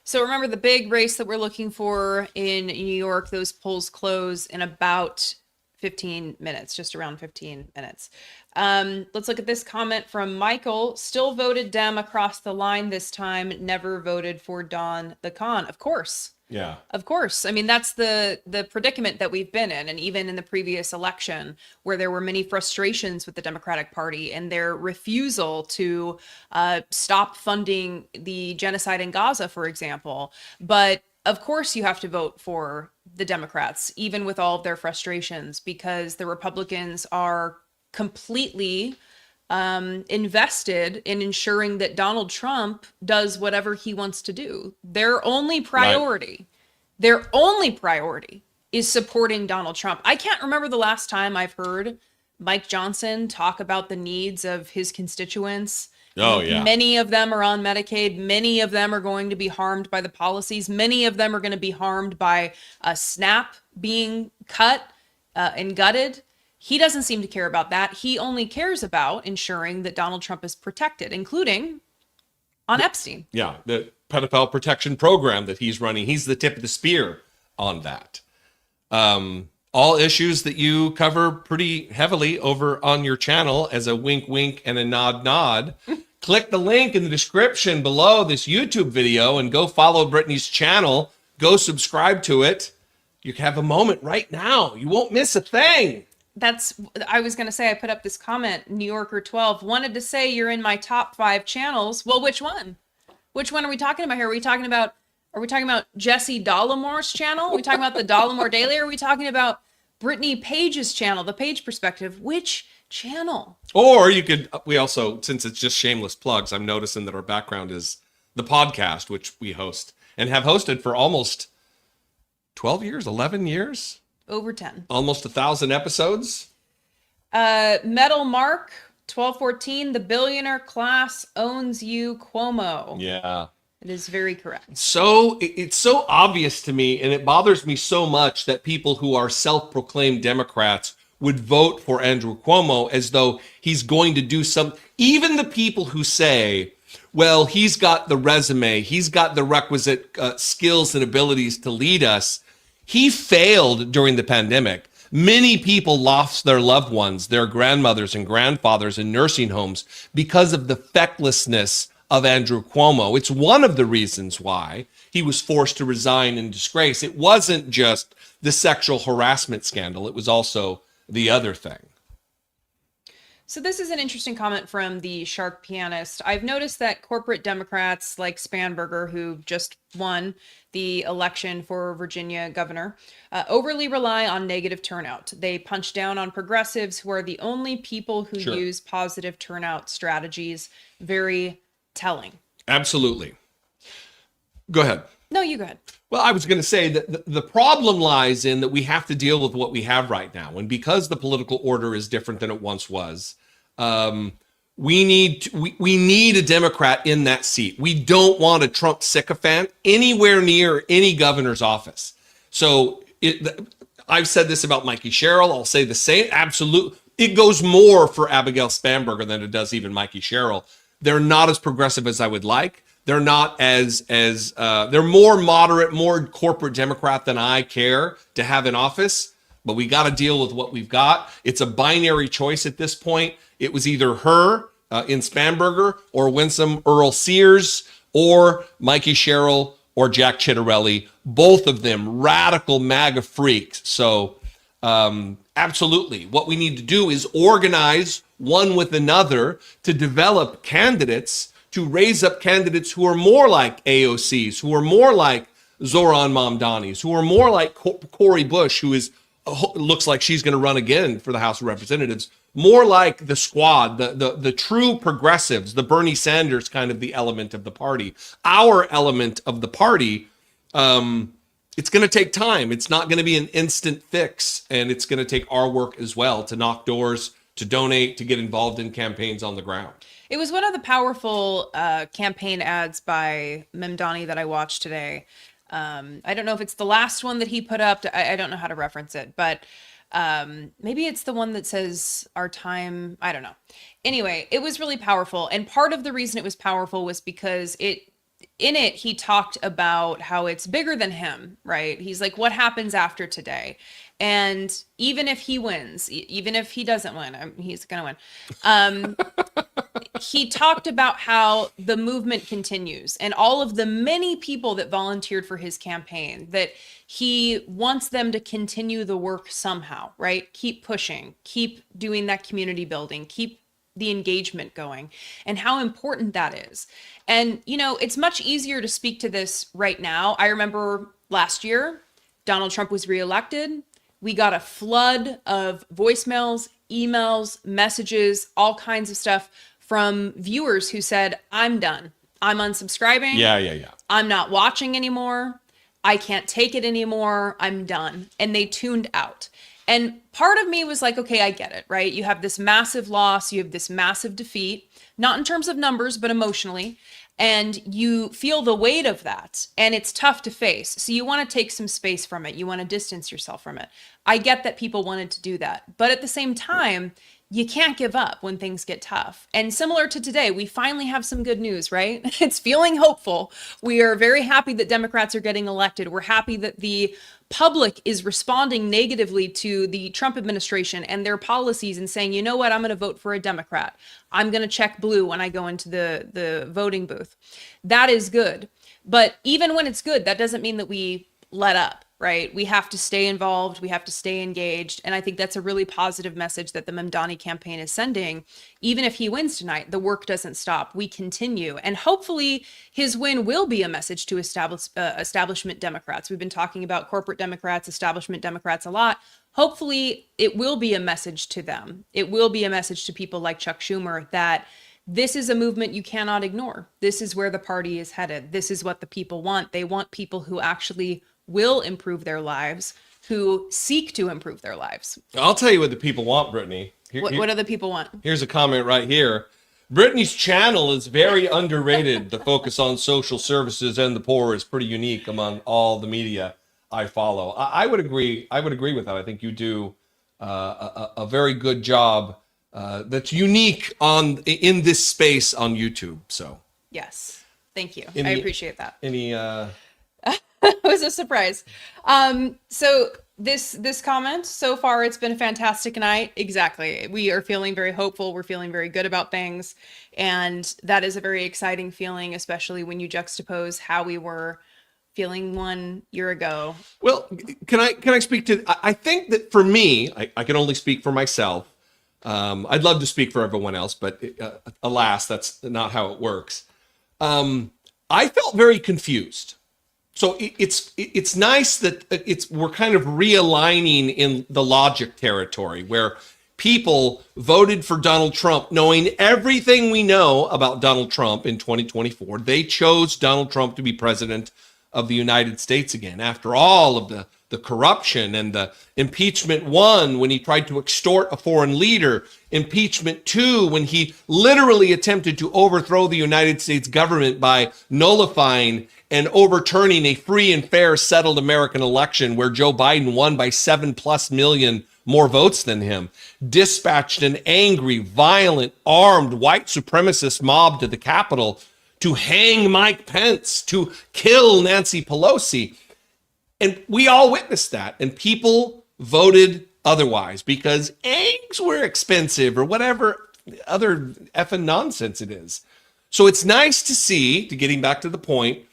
So remember the big race that we're looking for in New York, those polls close in about 15 minutes, just around 15 minutes. Let's look at this comment from Michael. Still voted Dem across the line this time. Never voted for Don the Con. Of course. Yeah. Of course. I mean, that's the predicament that we've been in. And even in the previous election, where there were many frustrations with the Democratic Party and their refusal to stop funding the genocide in Gaza, for example. But of course, you have to vote for the Democrats, even with all of their frustrations, because the Republicans are completely invested in ensuring that Donald Trump does whatever he wants to do. Their only priority is supporting Donald Trump. I can't remember the last time I've heard Mike Johnson talk about the needs of his constituents. Oh, yeah. Many of them are on Medicaid. Many of them are going to be harmed by the policies. Many of them are going to be harmed by a SNAP being cut and gutted. He doesn't seem to care about that. He only cares about ensuring that Donald Trump is protected, including on Epstein. Yeah, the pedophile protection program that he's running. He's the tip of the spear on that. All issues that you cover pretty heavily over on your channel as a wink, wink, and a nod, nod. Click the link in the description below this YouTube video and go follow Brittany's channel. Go subscribe to it. You can have a moment right now. You won't miss a thing. I was going to say, I put up this comment, New Yorker 12, wanted to say you're in my top 5 channels. Well, which one? Which one are we talking about here? Are we talking about Jesse Dollamore's channel? Are we talking about the Dollemore Daily? Or are we talking about Brittany Page's channel, the Page Perspective? Which channel? Or you could, we also, since it's just shameless plugs, I'm noticing that our background is the podcast, which we host and have hosted for almost 12 years, 11 years. Over 10. Almost 1,000 episodes. Metal Mark 1214, the billionaire class owns you, Cuomo. Yeah. It is very correct. So it's so obvious to me, and it bothers me so much that people who are self-proclaimed Democrats would vote for Andrew Cuomo as though he's going to do some. Even the people who say, well, he's got the resume, he's got the requisite skills and abilities to lead us. He failed during the pandemic. Many people lost their loved ones, their grandmothers and grandfathers in nursing homes because of the fecklessness of Andrew Cuomo. It's one of the reasons why he was forced to resign in disgrace. It wasn't just the sexual harassment scandal. It was also the other thing. So this is an interesting comment from the Shark Pianist. I've noticed that corporate Democrats like Spanberger, who just won the election for Virginia governor, overly rely on negative turnout. They punch down on progressives, who are the only people who use positive turnout strategies. Very telling. Absolutely. Go ahead. No, you go ahead. Well, I was going to say that the problem lies in that we have to deal with what we have right now. And because the political order is different than it once was, we need a Democrat in that seat. We don't want a Trump sycophant anywhere near any governor's office. So I've said this about Mikey Sherrill. I'll say the same. Absolutely. It goes more for Abigail Spanberger than it does even Mikey Sherrill. They're not as progressive as I would like. They're not they're more moderate, more corporate Democrat than I care to have in office, but we got to deal with what we've got. It's a binary choice at this point. It was either her in Spanberger or Winsome Earl Sears or Mikey Sherrill or Jack Chitterelli, both of them radical MAGA freaks. So absolutely, what we need to do is organize one with another to develop candidates, to raise up candidates who are more like AOCs, who are more like Zoran Mamdani's, who are more like Cori Bush, who looks like she's going to run again for the House of Representatives, more like the squad, the true progressives, the Bernie Sanders kind of the element of the party. Our element of the party, it's going to take time. It's not going to be an instant fix, and it's going to take our work as well to knock doors, to donate, to get involved in campaigns on the ground. It was one of the powerful campaign ads by Mamdani that I watched today. I don't know if it's the last one that he put up. I don't know how to reference it, but maybe it's the one that says our time. I don't know. Anyway, it was really powerful. And part of the reason it was powerful was because in it, he talked about how it's bigger than him, right? He's like, what happens after today? And even if he wins, even if he doesn't win, he's going to win. He talked about how the movement continues and all of the many people that volunteered for his campaign, that he wants them to continue the work somehow, right? Keep pushing, keep doing that community building, keep the engagement going, and how important that is. And, you know, it's much easier to speak to this right now. I remember last year, Donald Trump was reelected. We got a flood of voicemails, emails, messages, all kinds of stuff from viewers who said, I'm done. I'm unsubscribing. Yeah. I'm not watching anymore. I can't take it anymore. I'm done. And they tuned out. And part of me was like, okay, I get it, right? You have this massive loss. You have this massive defeat, not in terms of numbers, but emotionally. And you feel the weight of that, and it's tough to face. So you want to take some space from it. You want to distance yourself from it. I get that people wanted to do that. But at the same time, you can't give up when things get tough. And similar to today, we finally have some good news, right? It's feeling hopeful. We are very happy that Democrats are getting elected. We're happy that the public is responding negatively to the Trump administration and their policies and saying, you know what, I'm going to vote for a Democrat. I'm going to check blue when I go into the voting booth. That is good. But even when it's good, that doesn't mean that we let up. Right? We have to stay involved. We have to stay engaged. And I think that's a really positive message that the Mamdani campaign is sending. Even if he wins tonight, the work doesn't stop. We continue. And hopefully his win will be a message to establishment Democrats. We've been talking about corporate Democrats, establishment Democrats a lot. Hopefully it will be a message to them. It will be a message to people like Chuck Schumer that this is a movement you cannot ignore. This is where the party is headed. This is what the people want. They want people who actually will improve their lives, who seek to improve their lives. I'll tell you what the people want, Brittany. What do the people want? Here's a comment right here. Brittany's channel is very underrated. The focus on social services and the poor is pretty unique among all the media I follow. I would agree. I would agree with that. I think you do a very good job that's unique in this space on YouTube. So yes, thank you. I appreciate that. It was a surprise. So this comment, so far it's been a fantastic night. Exactly. We are feeling very hopeful. We're feeling very good about things. And that is a very exciting feeling, especially when you juxtapose how we were feeling 1 year ago. Well, can I speak to, I think that for me, I can only speak for myself. I'd love to speak for everyone else, but alas, that's not how it works. I felt very confused. So it's nice that we're kind of realigning in the logic territory where people voted for Donald Trump, knowing everything we know about Donald Trump in 2024. They chose Donald Trump to be president of the United States again, after all of the corruption and the impeachment 1 when he tried to extort a foreign leader, impeachment 2 when he literally attempted to overthrow the United States government by nullifying and overturning a free and fair settled American election where Joe Biden won by 7+ million more votes than him, dispatched an angry, violent, armed white supremacist mob to the Capitol to hang Mike Pence, to kill Nancy Pelosi. And we all witnessed that. And people voted otherwise because eggs were expensive or whatever other effing nonsense it is. So it's nice to see, to getting back to the point,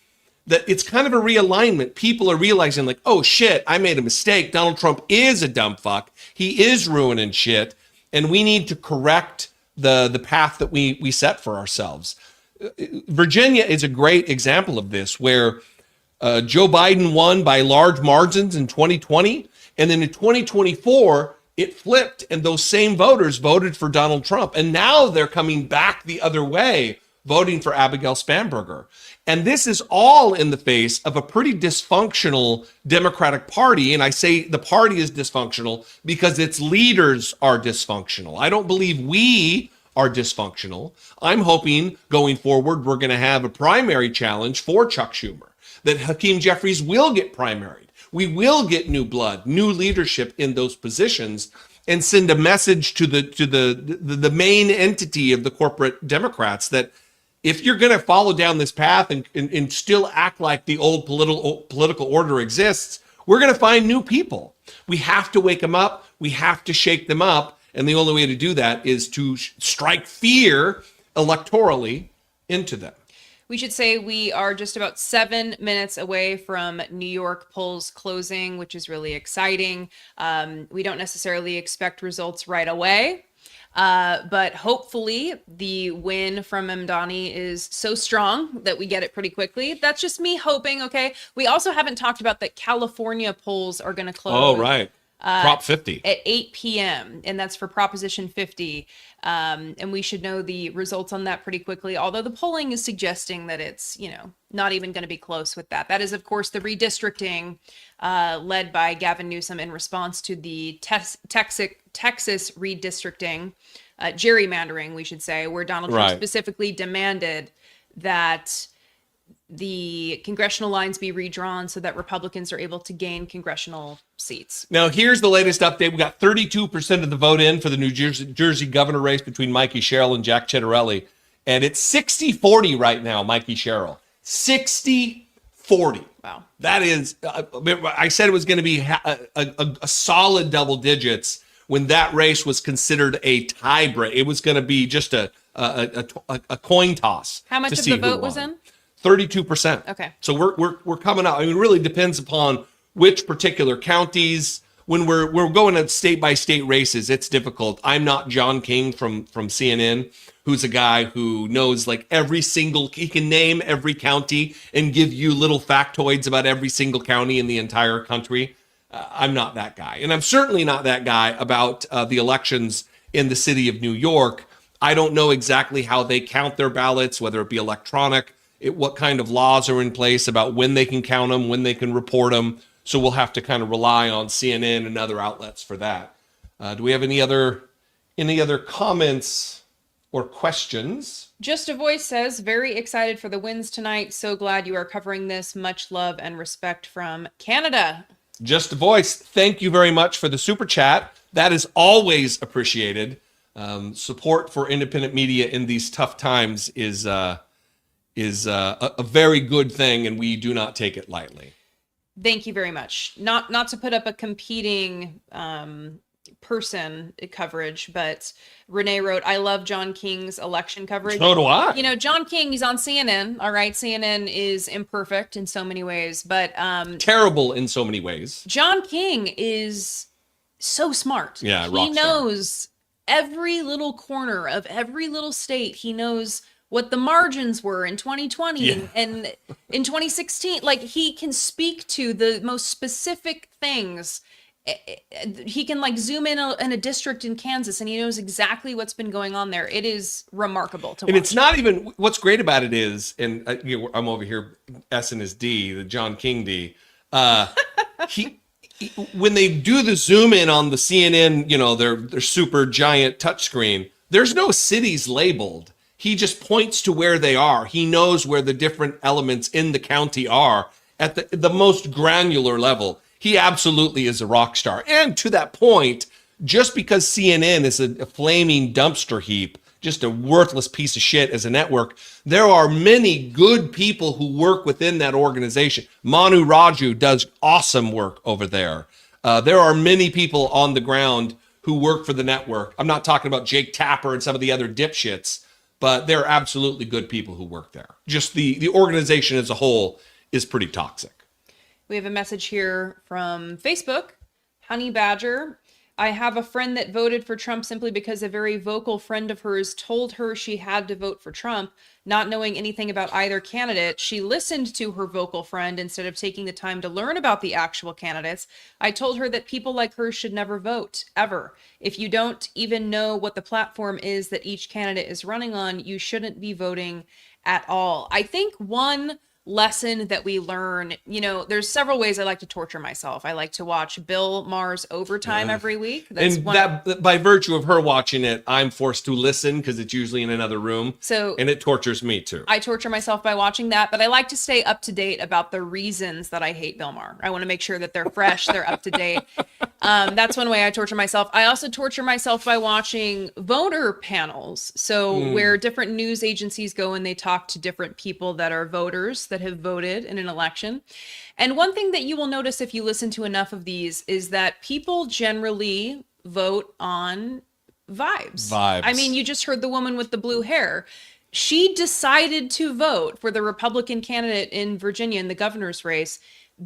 that it's kind of a realignment. People are realizing like, oh shit, I made a mistake. Donald Trump is a dumb fuck. He is ruining shit. And we need to correct the path that we set for ourselves. Virginia is a great example of this, where Joe Biden won by large margins in 2020. And then in 2024, it flipped and those same voters voted for Donald Trump. And now they're coming back the other way, voting for Abigail Spanberger. And this is all in the face of a pretty dysfunctional Democratic Party. And I say the party is dysfunctional because its leaders are dysfunctional. I don't believe we are dysfunctional. I'm hoping going forward, we're going to have a primary challenge for Chuck Schumer, that Hakeem Jeffries will get primaried. We will get new blood, new leadership in those positions, and send a message to the main entity of the corporate Democrats that if you're going to follow down this path and still act like the old political order exists, we're going to find new people. We have to wake them up. We have to shake them up. And the only way to do that is to strike fear electorally into them. We should say we are just about 7 minutes away from New York polls closing, which is really exciting. We don't necessarily expect results right away. But hopefully the win from Mamdani is so strong that we get it pretty quickly. That's just me hoping, okay? We also haven't talked about that California polls are going to close. Oh, right. Prop 50. At 8 p.m. And that's for Proposition 50. And we should know the results on that pretty quickly. Although the polling is suggesting that it's, not even going to be close with that. That is, of course, the redistricting led by Gavin Newsom in response to the Texas redistricting, gerrymandering, we should say, where Donald Trump specifically demanded that the congressional lines be redrawn so that Republicans are able to gain congressional seats. Now, here's the latest update. We got 32% of the vote in for the New Jersey governor race between Mikey Sherrill and Jack Ciattarelli. And it's 60-40 right now, Mikey Sherrill. 60-40. Wow. That is, I said it was going to be a solid double digits when that race was considered a tie break. It was going to be just a coin toss. How much to of see the who vote was won. in? 32%. Okay. So we're coming out. I mean, it really depends upon which particular counties. When we're going to state by state races, it's difficult. I'm not John King from CNN, who's a guy who knows like he can name every county and give you little factoids about every single county in the entire country. I'm not that guy. And I'm certainly not that guy about the elections in the city of New York. I don't know exactly how they count their ballots, whether it be electronic, what kind of laws are in place about when they can count them, when they can report them. So we'll have to kind of rely on CNN and other outlets for that. Do we have any other comments or questions? Just a Voice says, very excited for the wins tonight. So glad you are covering this. Much love and respect from Canada. Just a Voice, thank you very much for the super chat. That is always appreciated. Support for independent media in these tough times is a very good thing, and we do not take it lightly. Thank you very much. Not to put up a competing person coverage, but Renee wrote, I love John King's election coverage. So do I. You know, John King, he's on CNN. All right. CNN is imperfect in so many ways, but terrible in so many ways. John King is so smart. Yeah, he knows every little corner of every little state. He knows what the margins were in 2020 and in 2016. Like, he can speak to the most specific things. He can like zoom in a district in Kansas and he knows exactly what's been going on there. It is remarkable to watch. And it's not even, what's great about it is, and I'm over here S-ing his D, the John King D. When they do the zoom in on the CNN, their super giant touchscreen, there's no cities labeled. He just points to where they are. He knows where the different elements in the county are at the most granular level. He absolutely is a rock star. And to that point, just because CNN is a flaming dumpster heap, just a worthless piece of shit as a network, there are many good people who work within that organization. Manu Raju does awesome work over there. There are many people on the ground who work for the network. I'm not talking about Jake Tapper and some of the other dipshits, but they're absolutely good people who work there. Just the organization as a whole is pretty toxic. We have a message here from Facebook. Honey Badger. I have a friend that voted for Trump simply because a very vocal friend of hers told her she had to vote for Trump, not knowing anything about either candidate. She listened to her vocal friend instead of taking the time to learn about the actual candidates. I told her that people like her should never vote, ever. If you don't even know what the platform is that each candidate is running on, you shouldn't be voting at all. I think one lesson that we learn, there's several ways I like to torture myself. I like to watch Bill Maher's Overtime every week. That by virtue of her watching it, I'm forced to listen because it's usually in another room. And it tortures me too. I torture myself by watching that, but I like to stay up to date about the reasons that I hate Bill Maher. I want to make sure that they're fresh, they're up to date. That's one way I torture myself. I also torture myself by watching voter panels. So where different news agencies go and they talk to different people that are voters that have voted in an election. And one thing that you will notice if you listen to enough of these is that people generally vote on vibes. I mean, you just heard the woman with the blue hair. She decided to vote for the Republican candidate in Virginia in the governor's race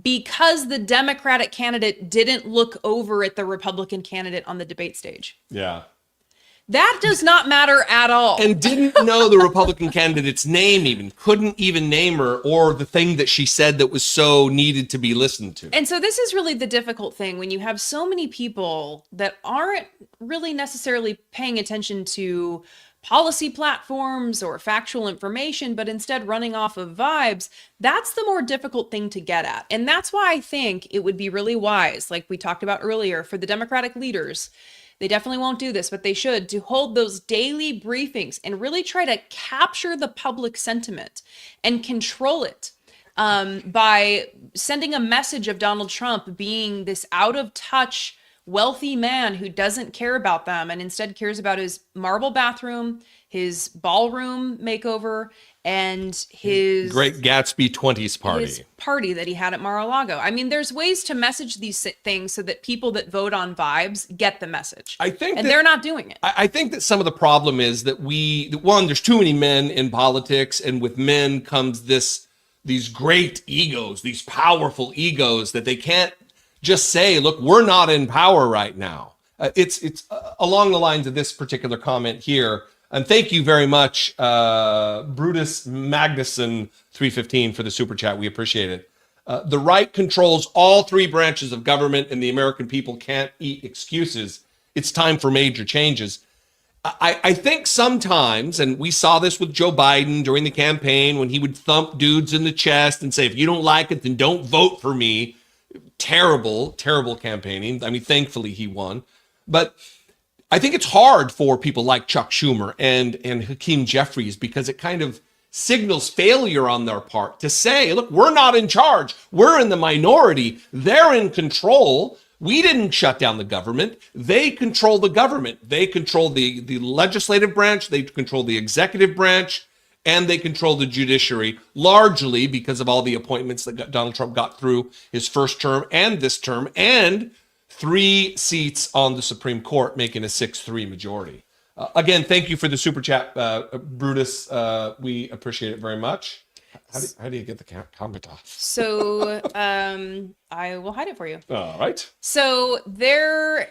because the Democratic candidate didn't look over at the Republican candidate on the debate stage. Yeah. That does not matter at all. And didn't know the Republican candidate's name even. Couldn't even name her or the thing that she said that was so needed to be listened to. And so this is really the difficult thing when you have so many people that aren't really necessarily paying attention to policy platforms or factual information, but instead running off of vibes. That's the more difficult thing to get at. And that's why I think it would be really wise, like we talked about earlier, for the Democratic leaders They definitely won't do this, but they should, to hold those daily briefings and really try to capture the public sentiment and control it by sending a message of Donald Trump being this out of touch, wealthy man who doesn't care about them and instead cares about his marble bathroom, his ballroom makeover, and his Great Gatsby 20s party. His party that he had at Mar-a-Lago. I mean, there's ways to message these things so that people that vote on vibes get the message. I think and that, they're not doing it. I think that some of the problem is that there's too many men in politics, and with men comes these great egos, these powerful egos that they can't just say, look, we're not in power right now. It's along the lines of this particular comment here. And thank you very much, Brutus Magnuson 315 for the super chat. We appreciate it. The right controls all three branches of government, and the American people can't eat excuses. It's time for major changes. I think sometimes, and we saw this with Joe Biden during the campaign when he would thump dudes in the chest and say, if you don't like it, then don't vote for me. Terrible, terrible campaigning. I mean, thankfully he won. But I think it's hard for people like Chuck Schumer and Hakeem Jeffries because it kind of signals failure on their part to say, look, we're not in charge. We're in the minority. They're in control. We didn't shut down the government. They control the government. They control the legislative branch. They control the executive branch. And they control the judiciary, largely because of all the appointments that Donald Trump got through his first term and this term, and 3 seats on the Supreme Court, making a 6-3 majority. Again, thank you for the super chat, Brutus. We appreciate it very much. How do you get the comment off? So I will hide it for you. All right. So the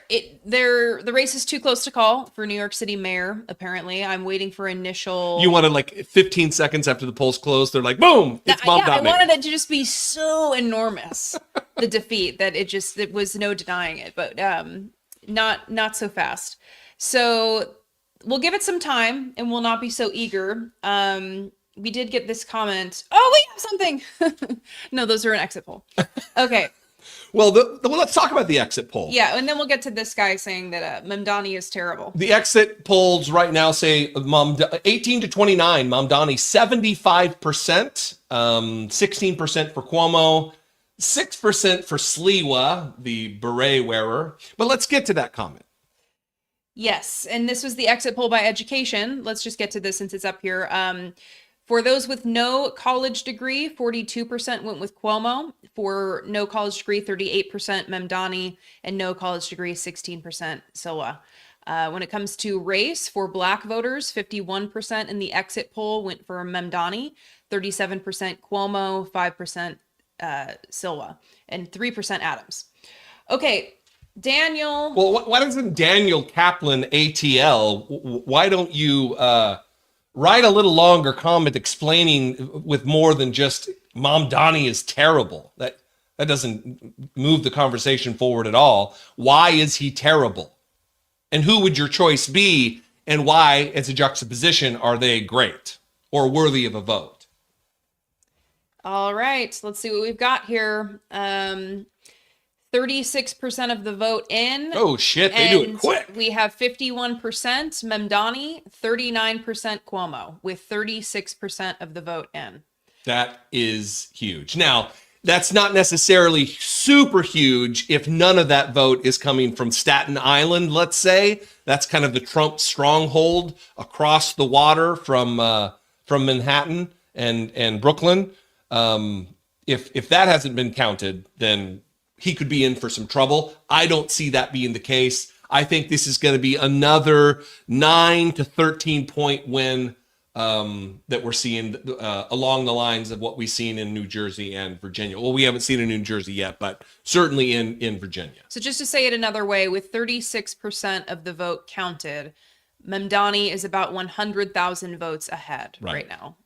race is too close to call for New York City mayor, apparently. I'm waiting for initial... You wanted like 15 seconds after the polls closed. They're like, boom, it's Mom I wanted it to just be so enormous, the defeat, that it was no denying it, but not so fast. So we'll give it some time and we'll not be so eager. We did get this comment. Oh, we have something. No, those are an exit poll. Okay. Well, let's talk about the exit poll. Yeah, and then we'll get to this guy saying that Mamdani is terrible. The exit polls right now say 18 to 29, Mamdani 75%, 16% for Cuomo, 6% for Sliwa, the beret wearer. But let's get to that comment. Yes, and this was the exit poll by education. Let's just get to this since it's up here. For those with no college degree, 42% went with Cuomo. For no college degree, 38% Mamdani, and no college degree, 16% Silwa. When it comes to race, for Black voters, 51% in the exit poll went for Mamdani, 37% Cuomo, 5% Silwa, and 3% Adams. Okay, Daniel. Well, why doesn't Daniel Kaplan ATL? Why don't you write a little longer comment explaining with more than just Mamdani is terrible? That doesn't move the conversation forward at all. Why is he terrible? And who would your choice be? And why, as a juxtaposition, are they great or worthy of a vote? All right, let's see what we've got here. 36% of the vote in. Oh shit, they do it quick. We have 51% Mamdani, 39% Cuomo, with 36% of the vote in. That is huge. Now, that's not necessarily super huge if none of that vote is coming from Staten Island, let's say. That's kind of the Trump stronghold across the water from Manhattan and Brooklyn. If that hasn't been counted, then he could be in for some trouble. I don't see that being the case. I think this is going to be another 9 to 13 point win that we're seeing along the lines of what we've seen in New Jersey and Virginia. Well, we haven't seen it in New Jersey yet, but certainly in Virginia. So just to say it another way, with 36% of the vote counted, Mamdani is about 100,000 votes ahead right now.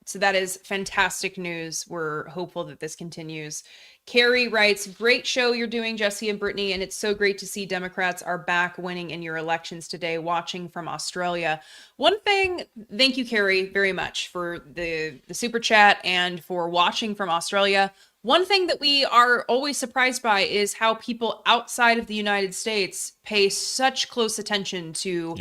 So that is fantastic news. We're hopeful that this continues. Carrie writes, great show you're doing, Jesse and Brittany, and it's so great to see Democrats are back winning in your elections today, watching from Australia. One thing, thank you, Carrie, very much for the super chat and for watching from Australia. One thing that we are always surprised by is how people outside of the United States pay such close attention to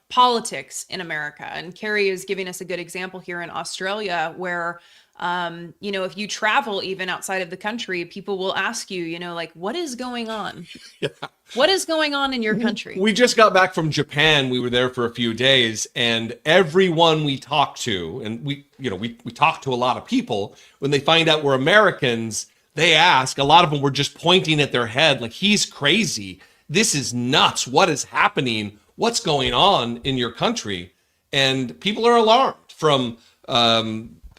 politics in America. And Carrie is giving us a good example here in Australia, where if you travel even outside of the country, people will ask you, like, what is going on? What is going on in your country? We just got back from Japan. We were there for a few days, and everyone we talked to, and we talked to a lot of people, when they find out we're Americans, they ask, a lot of them were just pointing at their head like, he's crazy. This is nuts. What is happening? What's going on in your country? And people are alarmed, from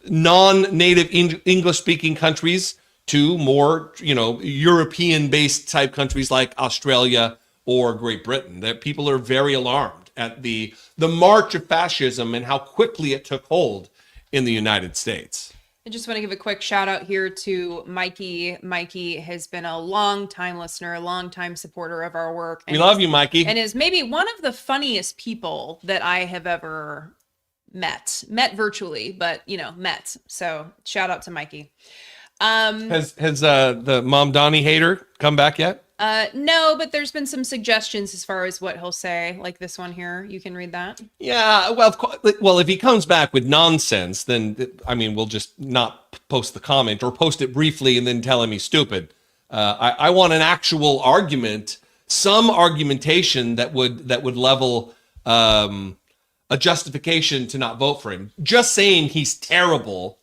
non-native English-speaking countries to more, European-based type countries like Australia or Great Britain. That people are very alarmed at the march of fascism and how quickly it took hold in the United States. I just want to give a quick shout out here to Mikey. Mikey has been a long time listener, a long time supporter of our work. We love you, Mikey. And is maybe one of the funniest people that I have ever met virtually, but met. So shout out to Mikey. Has the Mom Donnie hater come back yet? No, but there's been some suggestions as far as what he'll say, like this one here. You can read that. Yeah, well, if he comes back with nonsense, then we'll just not post the comment, or post it briefly and then tell him he's stupid. I want an actual argument, some argumentation that would level a justification to not vote for him. Just saying he's terrible.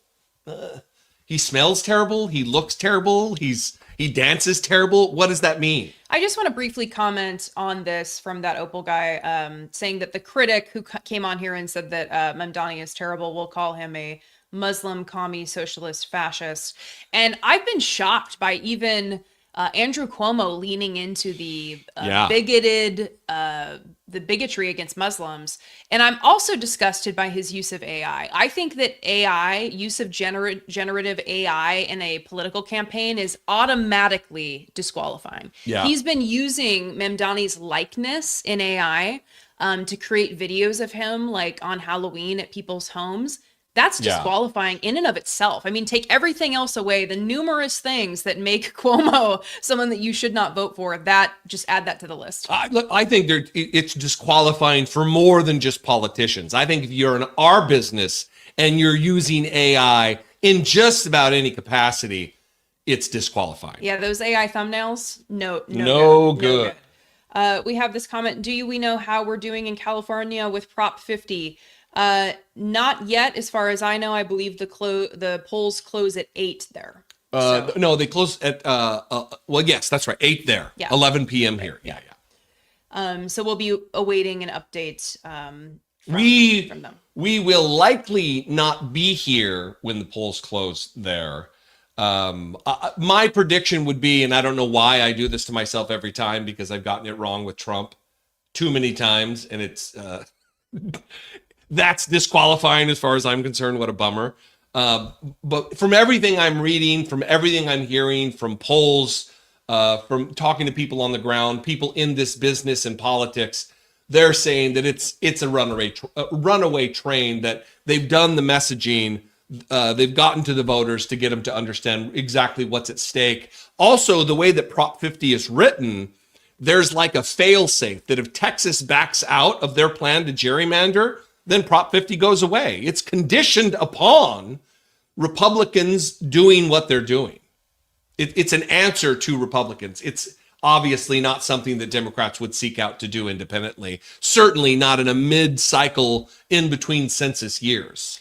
He smells terrible. He looks terrible. He dances terrible. What does that mean? I just want to briefly comment on this from that Opal guy, saying that the critic who came on here and said that Mamdani is terrible will call him a Muslim, commie, socialist, fascist. And I've been shocked by even Andrew Cuomo leaning into the the bigotry against Muslims. And I'm also disgusted by his use of AI. I think that use of generative AI in a political campaign is automatically disqualifying. Yeah. He's been using Mamdani's likeness in AI to create videos of him, like on Halloween at people's homes. That's disqualifying in and of itself. I mean, take everything else away, the numerous things that make Cuomo someone that you should not vote for, that just add that to the list. Look, I think it's disqualifying for more than just politicians. I think if you're in our business and you're using AI in just about any capacity, it's disqualifying. Yeah, those AI thumbnails, no good. We have this comment. We know how we're doing in California with Prop 50? Not yet, as far as I know. I believe the polls close at 8 there. No, they close at yes, that's right, 8 there. Yeah. 11 p.m. here. Yeah. So we'll be awaiting an update from them. We will likely not be here when the polls close there. My prediction would be, and I don't know why I do this to myself every time, because I've gotten it wrong with Trump too many times, and it's that's disqualifying as far as I'm concerned. What a bummer. But from everything I'm reading, from everything I'm hearing, from polls, from talking to people on the ground, people in this business and politics, they're saying that it's a runaway train, that they've done the messaging, they've gotten to the voters to get them to understand exactly what's at stake. Also, the way that Prop 50 is written, there's like a fail-safe that if Texas backs out of their plan to gerrymander, then Prop 50 goes away. It's conditioned upon Republicans doing what they're doing. It's an answer to Republicans. It's obviously not something that Democrats would seek out to do independently. Certainly not in a mid-cycle, in-between census years.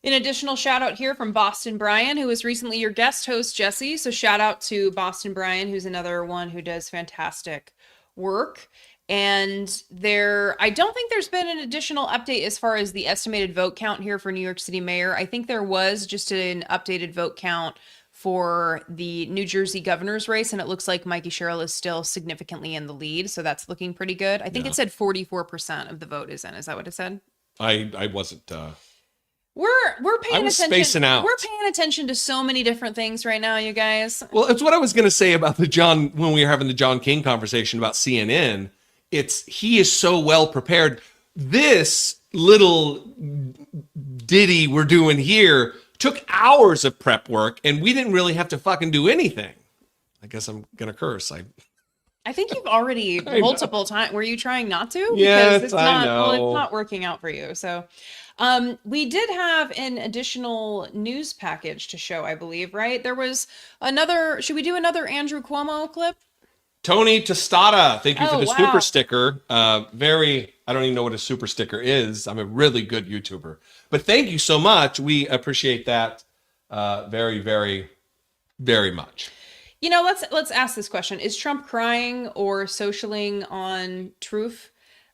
An additional shout out here from Boston Brian, who was recently your guest host, Jesse. So shout out to Boston Brian, who's another one who does fantastic work. And I don't think there's been an additional update as far as the estimated vote count here for New York City mayor. I think there was just an updated vote count for the New Jersey governor's race, and it looks like Mikey Sherrill is still significantly in the lead, so that's looking pretty good. I think it said 44% of the vote is in. Is that what it said? I wasn't. We're paying attention. Spacing out. We're paying attention to so many different things right now, you guys. Well, it's what I was going to say about when we were having the John King conversation about CNN. He is so well prepared. This little ditty we're doing here took hours of prep work, and we didn't really have to fucking do anything. I guess I'm gonna curse. I think you've already multiple times. Were you trying not to? Yes, because it's I not, know. Well, it's not working out for you. So, we did have an additional news package to show, I believe, right? There was another. Should we do another Andrew Cuomo clip? Tony Tostada, thank you for the wow. super sticker. I don't even know what a super sticker is. I'm a really good YouTuber, but thank you so much. We appreciate that very, very, very much. You know, let's ask this question: is Trump crying or socialing on truth?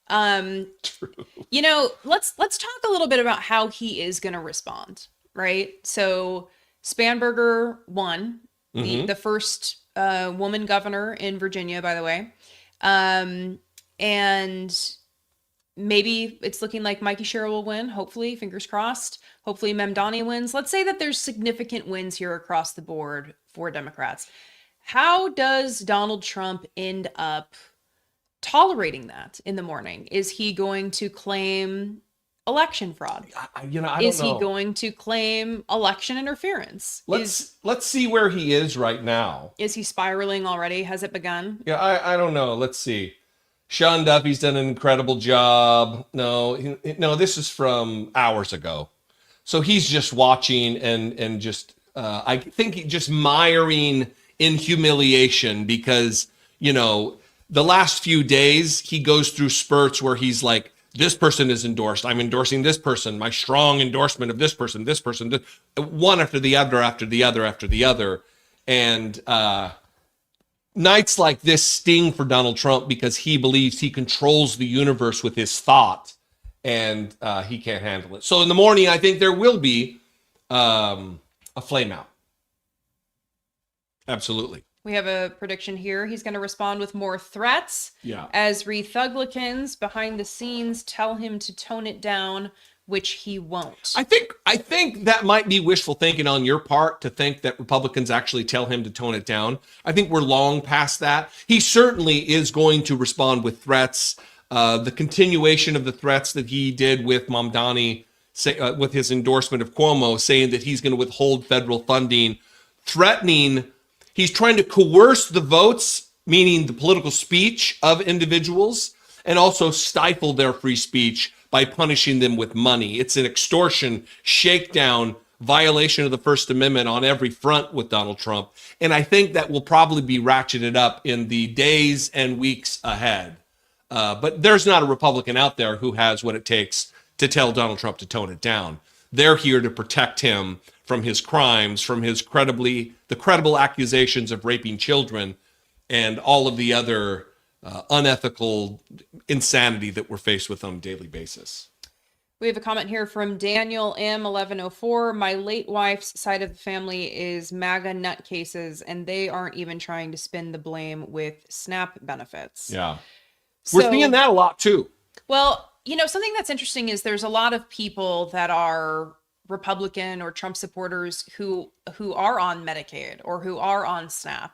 You know, let's talk a little bit about how he is going to respond, right? So Spanberger won, the first woman governor in Virginia, by the way. And maybe it's looking like Mikey Sherrill will win, hopefully, fingers crossed. Hopefully Mamdani wins. Let's say that there's significant wins here across the board for Democrats. How does Donald Trump end up tolerating that in the morning? Is he going to claim election fraud? I don't know. Is he going to claim election interference? Let's see where he is right now. Is he spiraling already? Has it begun? Yeah, I don't know. Let's see. Sean Duffy's done an incredible job. No, this is from hours ago. So he's just watching and just, I think just miring in humiliation because, the last few days he goes through spurts where he's like, this person is endorsed. I'm endorsing this person. My strong endorsement of this person, one after the other, after the other, after the other. And nights like this sting for Donald Trump because he believes he controls the universe with his thought, and he can't handle it. So in the morning, I think there will be a flame out. Absolutely. We have a prediction here. He's going to respond with more threats. Yeah. As Republicans behind the scenes tell him to tone it down, which he won't. I think that might be wishful thinking on your part to think that Republicans actually tell him to tone it down. I think we're long past that. He certainly is going to respond with threats. The continuation of the threats that he did with Mamdani, with his endorsement of Cuomo, saying that he's going to withhold federal funding, threatening. He's trying to coerce the votes, meaning the political speech of individuals, and also stifle their free speech by punishing them with money. It's an extortion, shakedown, violation of the First Amendment on every front with Donald Trump. And I think that will probably be ratcheted up in the days and weeks ahead. But there's not a Republican out there who has what it takes to tell Donald Trump to tone it down. They're here to protect him from his crimes, from his credible accusations of raping children, and all of the other unethical insanity that we're faced with on a daily basis. We have a comment here from Daniel M1104. My late wife's side of the family is MAGA nutcases, and they aren't even trying to spin the blame with SNAP benefits. Yeah. We're seeing that a lot too. Well, something that's interesting is there's a lot of people that are Republican or Trump supporters who are on Medicaid or who are on SNAP,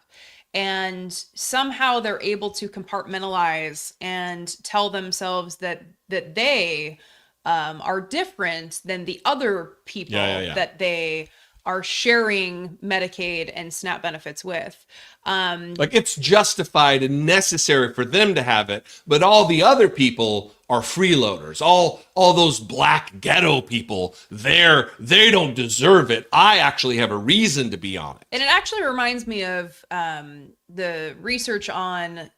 and somehow they're able to compartmentalize and tell themselves that they are different than the other people that they are sharing Medicaid and SNAP benefits with. Like it's justified and necessary for them to have it, but all the other people are freeloaders. All those black ghetto people, they don't deserve it. I actually have a reason to be on it. And it actually reminds me of the research on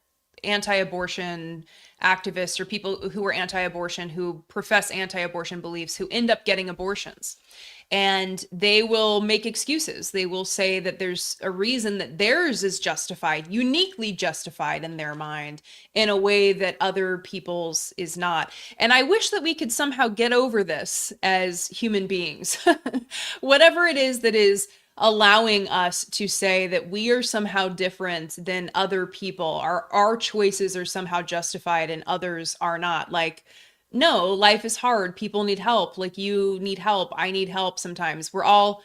anti-abortion activists or people who are anti-abortion, who profess anti-abortion beliefs, who end up getting abortions. And they will make excuses. They will say that there's a reason that theirs is justified, uniquely justified in their mind, in a way that other people's is not. And I wish that we could somehow get over this as human beings. Whatever it is that is allowing us to say that we are somehow different than other people, our choices are somehow justified and others are not. Like, no, life is hard. People need help. Like, you need help. I need help sometimes. We're all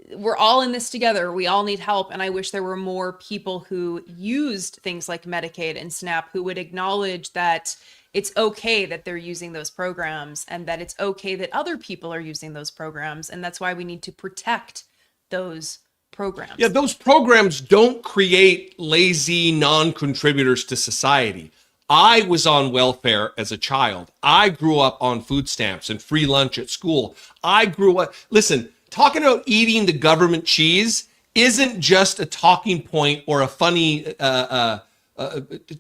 in this together. We all need help. And I wish there were more people who used things like Medicaid and SNAP who would acknowledge that it's okay that they're using those programs, and that it's okay that other people are using those programs. And that's why we need to protect those programs. Yeah, those programs don't create lazy non-contributors to society. I was on welfare as a child. I grew up on food stamps and free lunch at school. I grew up, listen, talking about eating the government cheese isn't just a talking point or a funny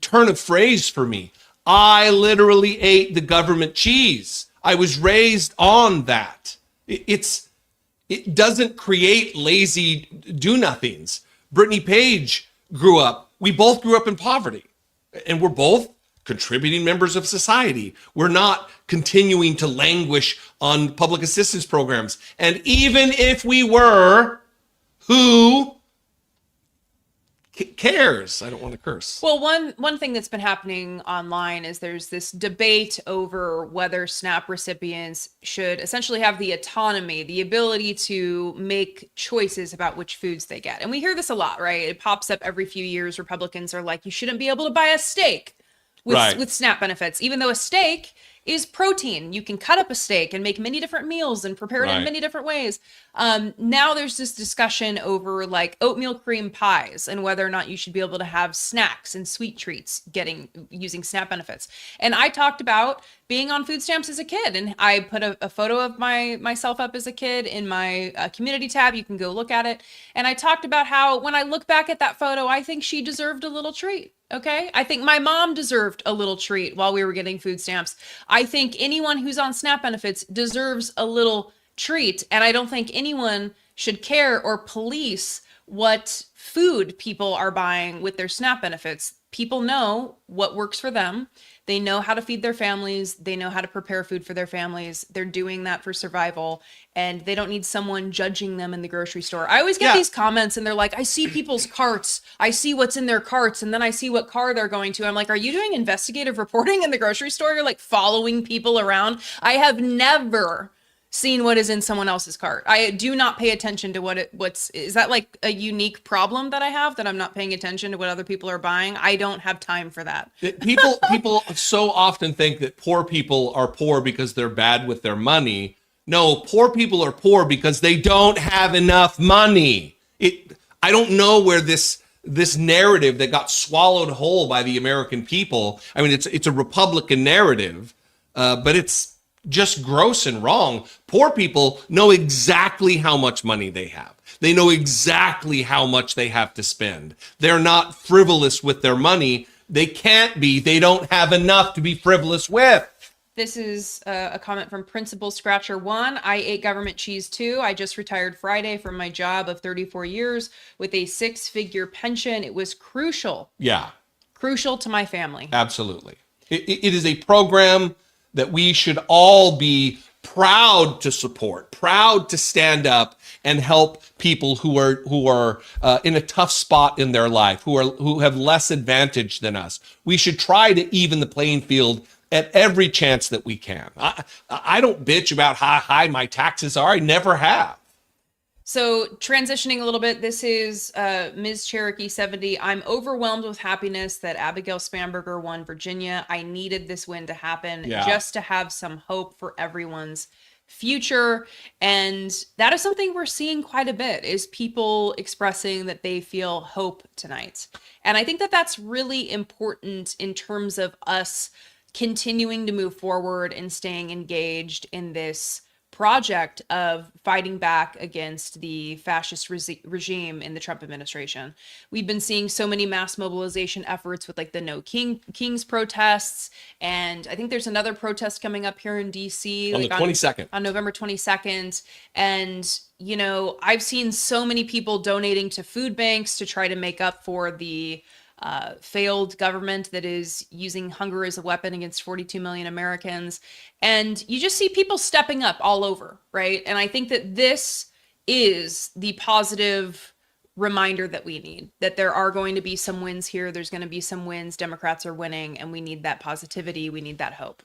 turn of phrase for me. I literally ate the government cheese. I was raised on that. It doesn't create lazy do-nothings. Brittany Page we both grew up in poverty, and we're both contributing members of society. We're not continuing to languish on public assistance programs. And even if we were, who cares? I don't want to curse. Well, one thing that's been happening online is there's this debate over whether SNAP recipients should essentially have the autonomy, the ability to make choices about which foods they get. And we hear this a lot, right? It pops up every few years. Republicans are like, you shouldn't be able to buy a steak with SNAP benefits, even though a steak is protein. You can cut up a steak and make many different meals and prepare it in many different ways. Now there's this discussion over like oatmeal cream pies and whether or not you should be able to have snacks and sweet treats using SNAP benefits. And I talked about being on food stamps as a kid, and I put a photo of myself up as a kid in my community tab. You can go look at it. And I talked about how when I look back at that photo, I think she deserved a little treat. Okay. I think my mom deserved a little treat while we were getting food stamps. I think anyone who's on SNAP benefits deserves a little treat. And I don't think anyone should care or police what food people are buying with their SNAP benefits. People know what works for them. They know how to feed their families. They know how to prepare food for their families. They're doing that for survival, and they don't need someone judging them in the grocery store. I always get these comments, and they're like, I see people's carts. I see what's in their carts, and then I see what car they're going to. I'm like, are you doing investigative reporting in the grocery store? You're like following people around. I have never seen what is in someone else's cart. I do not pay attention to is that like a unique problem that I have, that I'm not paying attention to what other people are buying? I don't have time for that. People so often think that poor people are poor because they're bad with their money. No, poor people are poor because they don't have enough money. I don't know where this narrative that got swallowed whole by the American people. I mean, it's a Republican narrative, but it's just gross and wrong. Poor people know exactly how much money they have. They know exactly how much they have to spend. They're not frivolous with their money. They can't be. They don't have enough to be frivolous with. This is a comment from Principal Scratcher 1. I ate government cheese too. I just retired Friday from my job of 34 years with a 6-figure pension. It was crucial. Yeah. Crucial to my family. Absolutely. It is a program that we should all be proud to support, proud to stand up and help people who are in a tough spot in their life, who have less advantage than us. We should try to even the playing field at every chance that we can. I don't bitch about how high my taxes are. I never have. So transitioning a little bit, this is Ms. Cherokee 70. I'm overwhelmed with happiness that Abigail Spanberger won Virginia. I needed this win to happen just to have some hope for everyone's future. And that is something we're seeing quite a bit, is people expressing that they feel hope tonight. And I think that that's really important in terms of us continuing to move forward and staying engaged in this project of fighting back against the fascist regime in the Trump administration. We've been seeing so many mass mobilization efforts with like the No Kings protests. And I think there's another protest coming up here in DC on the 22nd. On November 22nd. And, you know, I've seen so many people donating to food banks to try to make up for the failed government that is using hunger as a weapon against 42 million Americans. And you just see people stepping up all over, right? And I think that this is the positive reminder that we need, that there are going to be some wins here. There's going to be some wins. Democrats are winning, and we need that positivity. We need that hope.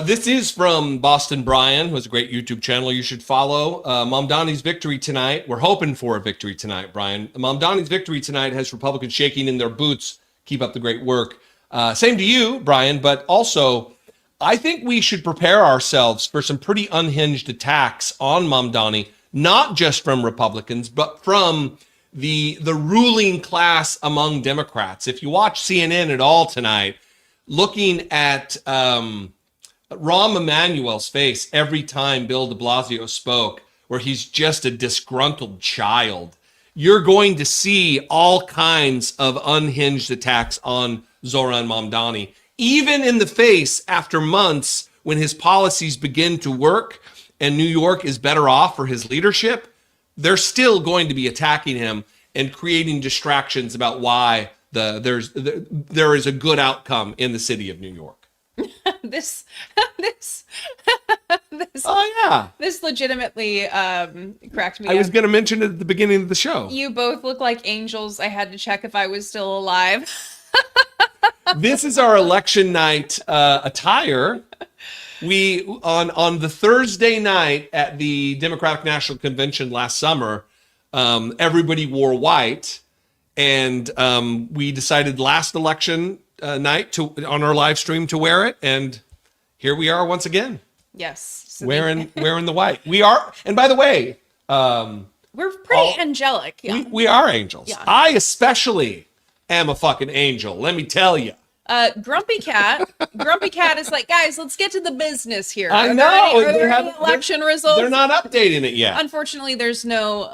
This is from Boston Brian, who has a great YouTube channel you should follow. Mamdani's victory tonight. We're hoping for a victory tonight, Brian. Mamdani's victory tonight has Republicans shaking in their boots. Keep up the great work. Same to you, Brian, but also I think we should prepare ourselves for some pretty unhinged attacks on Mamdani, not just from Republicans, but from the ruling class among Democrats. If you watch CNN at all tonight, looking at Rahm Emanuel's face every time Bill de Blasio spoke, where he's just a disgruntled child, you're going to see all kinds of unhinged attacks on Zoran Mamdani, even in the face after months when his policies begin to work and New York is better off for his leadership. They're still going to be attacking him and creating distractions about why there is a good outcome in the city of New York. this This legitimately cracked me I was up. going to mention it at the beginning of the show. You both look like angels. I had to check if I was still alive. This is our election night attire. We on the Thursday night at the Democratic National Convention last summer, everybody wore white, and we decided last election night on our live stream to wear it, and here we are once again. Yes. So wearing the white. We are, and by the way, we're pretty angelic. Yeah. We are angels. Yeah. I especially am a fucking angel. Let me tell you. Grumpy Cat is like, guys, let's get to the business here. I Are know. there any election results? They're not updating it yet. Unfortunately, there's no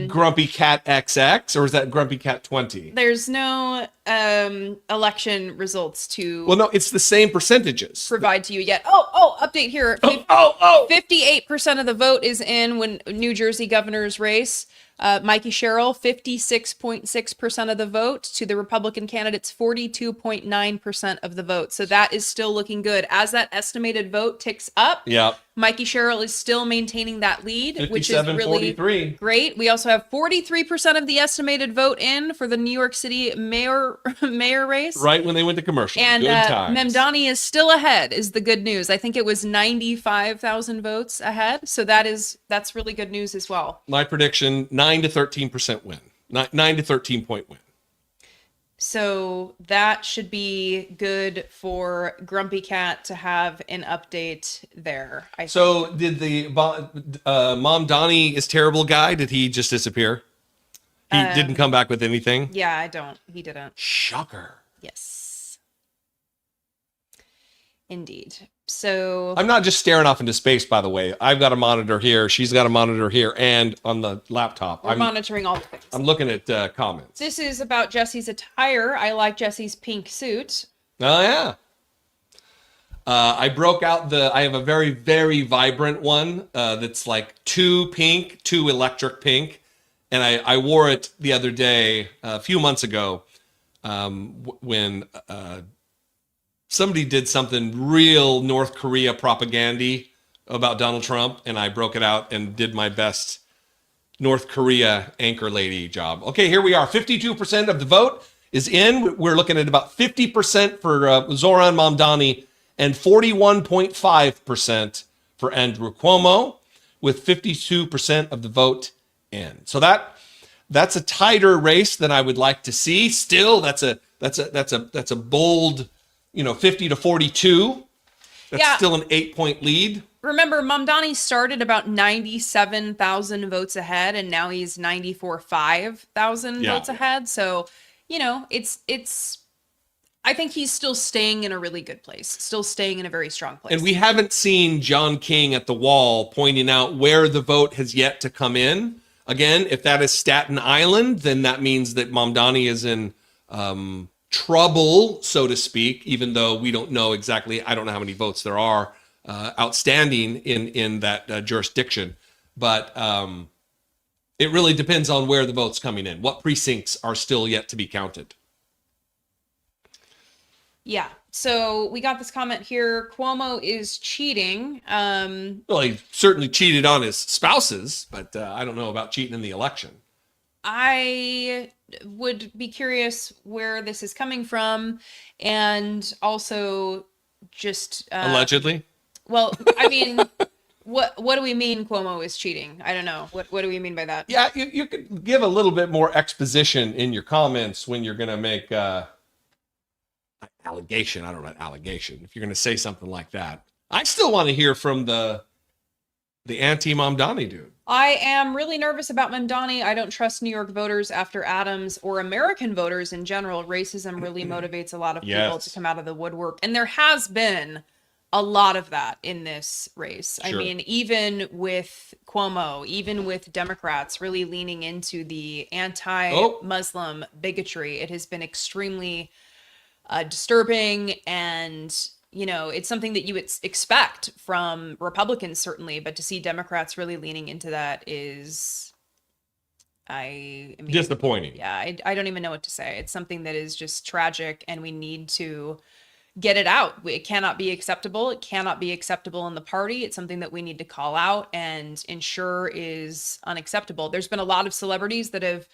Grumpy Cat XX, or is that Grumpy Cat 20? there's no election results to Well, no, it's the same percentages. provide to you yet. Oh, update here. 58% of the vote is in when New Jersey governor's race. Mikey Sherrill, 56.6% of the vote. To the Republican candidates, 42.9% of the vote. So that is still looking good. As that estimated vote ticks up, Yeah. Mikey Sherrill is still maintaining that lead, which is really 43. great. We also have 43% of the estimated vote in for the New York City mayor race. Right when they went to commercial. And Good times. Mamdani is still ahead, is the good news. I think it was 95,000 votes ahead. So that's really good news as well. My prediction, 9 to 13% win. 9 to 13 point win. So that should be good for Grumpy Cat to have an update there. So did the Mamdani is terrible guy, did he just disappear? He didn't come back with anything? Yeah, he didn't. Shocker. Yes. Indeed. So I'm not just staring off into space, by the way. I've got a monitor here. She's got a monitor here and on the laptop. we're monitoring all the things. I'm looking at comments. This is about Jesse's attire. I like Jesse's pink suit. Oh, yeah. I broke out I have a very, very vibrant one that's like 2 pink, 2 electric pink. And I wore it the other day, a few months ago, when somebody did something real North Korea propagandy about Donald Trump, and I broke it out and did my best North Korea anchor lady job. Okay, here we are. 52% of the vote is in. We're looking at about 50% for Zoran Mamdani and 41.5% for Andrew Cuomo, with 52% of the vote in. So that's a tighter race than I would like to see. Still, that's a bold, 50 to 42. That's still an 8-point lead. Remember, Mamdani started about 97,000 votes ahead, and now he's 94,500 votes ahead. So, it's. I think he's still staying in a really good place, still staying in a very strong place. And we haven't seen John King at the wall pointing out where the vote has yet to come in. Again, if that is Staten Island, then that means that Mamdani is in trouble, so to speak, even though we don't know exactly. I don't know how many votes there are outstanding in that jurisdiction. But it really depends on where the vote's coming in. What precincts are still yet to be counted? Yeah. So we got this comment here. Cuomo is cheating. Well, he certainly cheated on his spouses, but I don't know about cheating in the election. I would be curious where this is coming from, and also just Allegedly. Well, I mean, what do we mean Cuomo is cheating? I don't know. What do we mean by that? Yeah, you could give a little bit more exposition in your comments when you're going to make allegation. I don't know, allegation. If you're going to say something like that, I still want to hear from the anti-Mamdani dude. I am really nervous about Mamdani. I don't trust New York voters after Adams or American voters in general. Racism really motivates a lot of people to come out of the woodwork. And there has been a lot of that in this race. Sure. I mean, even with Cuomo, even with Democrats really leaning into the anti-Muslim bigotry, it has been extremely disturbing, and you know, it's something that you would expect from Republicans, certainly, but to see Democrats really leaning into that is, I mean, disappointing. Yeah, I don't even know what to say. It's something that is just tragic, and we need to get it out. It cannot be acceptable. It cannot be acceptable in the party. It's something that we need to call out and ensure is unacceptable. There's been a lot of celebrities that have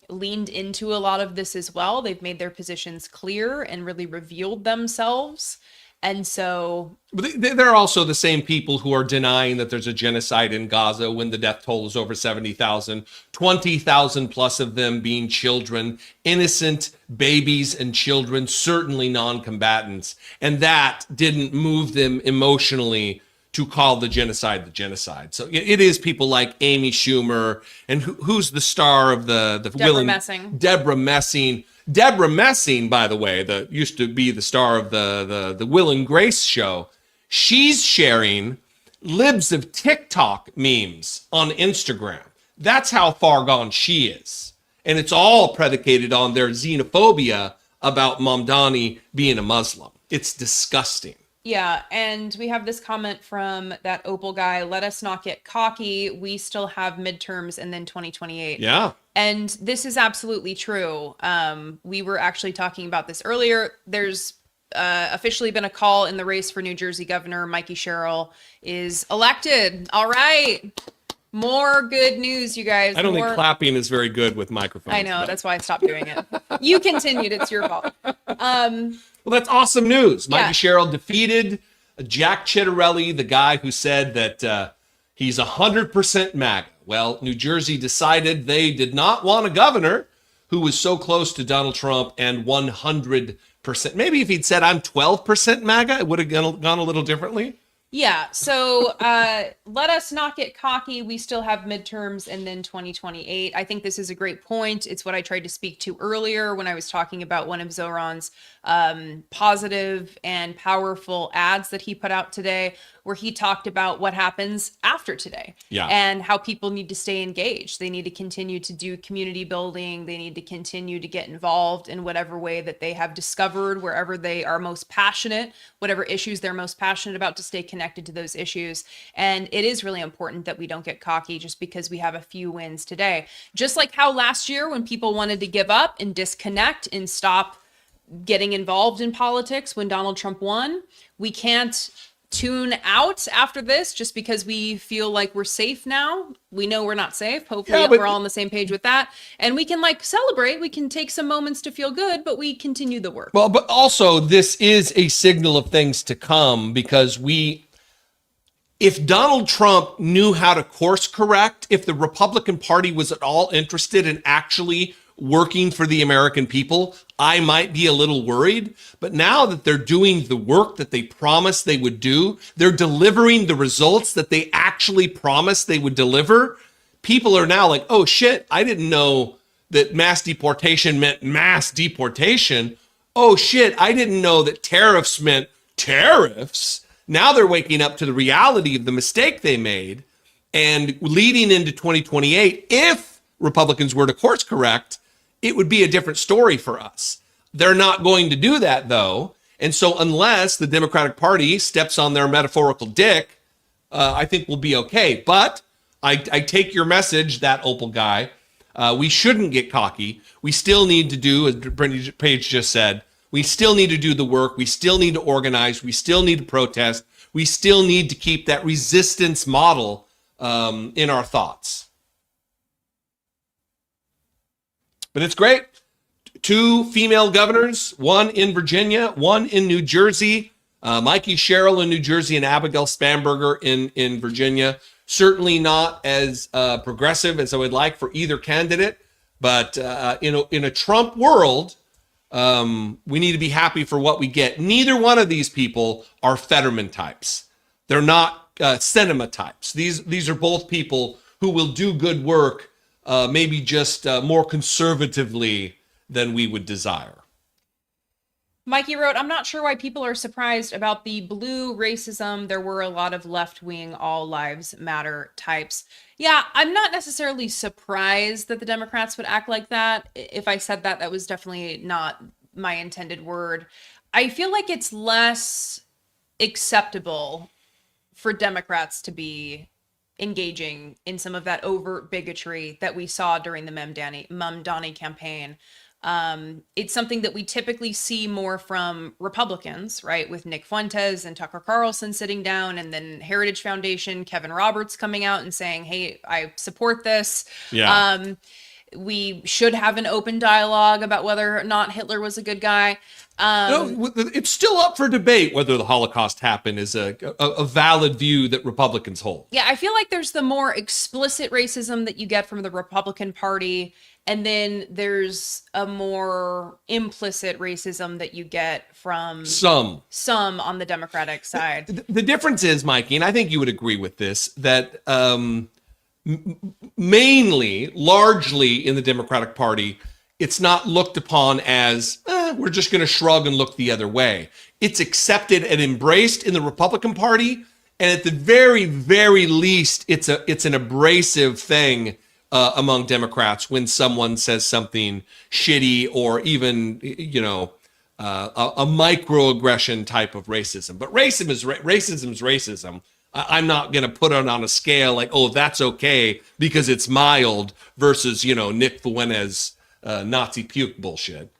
leaned into a lot of this as well. They've made their positions clear and really revealed themselves. And so, but they're also the same people who are denying that there's a genocide in Gaza when the death toll is over 70,000, 20,000 plus of them being children, innocent babies and children, certainly non-combatants. And that didn't move them emotionally to call the genocide the genocide. So it is people like Amy Schumer and who's the star of the Deborah Messing. Deborah Messing. Deborah Messing, by the way, used to be the star of the Will and Grace show. She's sharing libs of TikTok memes on Instagram. That's how far gone she is. And it's all predicated on their xenophobia about Mamdani being a Muslim. It's disgusting. Yeah, and we have this comment from that Opal guy, let us not get cocky. We still have midterms and then 2028. Yeah. And this is absolutely true. We were actually talking about this earlier. There's officially been a call in the race for New Jersey governor. Mikey Sherrill is elected. All right. More good news, you guys. I don't think clapping is very good with microphones. I know. That's why I stopped doing it. You continued. It's your fault. Well, that's awesome news. Mikey Sherrill defeated Jack Chitterelli, the guy who said that he's 100% MAGA. Well, New Jersey decided they did not want a governor who was so close to Donald Trump and 100%. Maybe if he'd said I'm 12% MAGA, it would have gone a little differently. Yeah, so let us not get cocky. We still have midterms and then 2028. I think this is a great point. It's what I tried to speak to earlier when I was talking about one of Zoran's positive and powerful ads that he put out today, where he talked about what happens after today and how people need to stay engaged. They need to continue to do community building. They need to continue to get involved in whatever way that they have discovered, wherever they are most passionate, whatever issues they're most passionate about, to stay connected to those issues. And it is really important that we don't get cocky just because we have a few wins today. Just like how last year when people wanted to give up and disconnect and stop getting involved in politics when Donald Trump won, we can't tune out after this just because we feel like we're safe now. We know we're not safe. Hopefully we're all on the same page with that. And we can celebrate. We can take some moments to feel good, but we continue the work. Well, but also this is a signal of things to come, because if Donald Trump knew how to course correct, if the Republican Party was at all interested in actually working for the American people, I might be a little worried. But now that they're doing the work that they promised they would do, they're delivering the results that they actually promised they would deliver, people are now like, oh shit, I didn't know that mass deportation meant mass deportation. Oh shit, I didn't know that tariffs meant tariffs. Now they're waking up to the reality of the mistake they made, and leading into 2028, if Republicans were to course correct, it would be a different story for us. They're not going to do that, though. And so unless the Democratic Party steps on their metaphorical dick, I think we'll be okay. But I take your message, that Opal guy. We shouldn't get cocky. We still need to do, as Brittany Page just said, we still need to do the work. We still need to organize. We still need to protest. We still need to keep that resistance model in our thoughts. But it's great. 2 female governors, one in Virginia, one in New Jersey. Mikey Sherrill in New Jersey and Abigail Spanberger in Virginia. Certainly not as progressive as I would like for either candidate. But in a Trump world, We need to be happy for what we get. Neither one of these people are Fetterman types. They're not Sinema types. These are both people who will do good work, maybe just more conservatively than we would desire. Mikey wrote, I'm not sure why people are surprised about the blue racism. There were a lot of left-wing all lives matter types. Yeah, I'm not necessarily surprised that the Democrats would act like that. If I said that, that was definitely not my intended word. I feel like it's less acceptable for Democrats to be engaging in some of that overt bigotry that we saw during the Mamdani campaign. It's something that we typically see more from Republicans, right? With Nick Fuentes and Tucker Carlson sitting down, and then Heritage Foundation, Kevin Roberts coming out and saying, hey, I support this. Yeah. We should have an open dialogue about whether or not Hitler was a good guy. It's still up for debate whether the Holocaust happened is a valid view that Republicans hold. Yeah, I feel like there's the more explicit racism that you get from the Republican Party, and then there's a more implicit racism that you get from some on the Democratic side. The difference is, Mikey, and I think you would agree with this, that mainly, largely in the Democratic Party, it's not looked upon as, we're just going to shrug and look the other way. It's accepted and embraced in the Republican Party, and at the very, very least, it's an abrasive thing among Democrats when someone says something shitty or even, a microaggression type of racism. But racism is racism. I'm not going to put it on a scale like, oh, that's okay because it's mild versus, Nick Fuentes Nazi puke bullshit.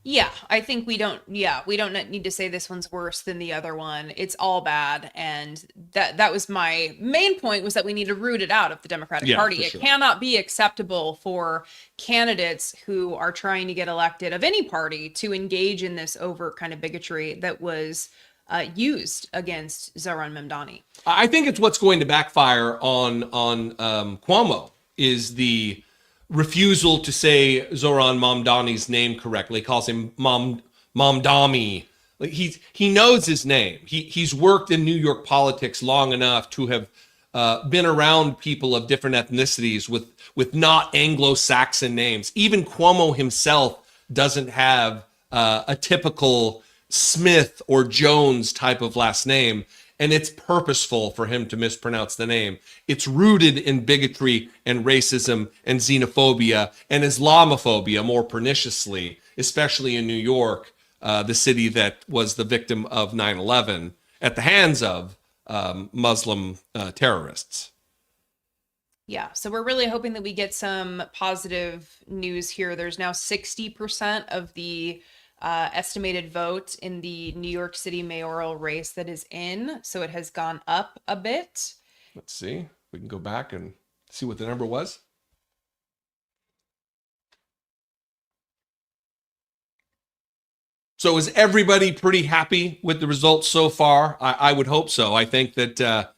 Yeah, I think we don't need to say this one's worse than the other one. It's all bad. And that was my main point, was that we need to root it out of the Democratic Party. It cannot be acceptable for candidates who are trying to get elected of any party to engage in this overt kind of bigotry that was used against Zoran Mamdani. I think it's what's going to backfire on Cuomo is the refusal to say Zoran Mamdani's name correctly. He calls him Mamdami. Like he knows his name. He's worked in New York politics long enough to have been around people of different ethnicities with not Anglo-Saxon names. Even Cuomo himself doesn't have a typical Smith or Jones type of last name, and it's purposeful for him to mispronounce the name. It's rooted in bigotry and racism and xenophobia and Islamophobia more perniciously, especially in New York, the city that was the victim of 9/11 at the hands of Muslim terrorists. Yeah, so we're really hoping that we get some positive news here. There's now 60% of the estimated vote in the New York City mayoral race that is in, so it has gone up a bit. Let's see. We can go back and see what the number was. So is everybody pretty happy with the results so far? I would hope so. I think that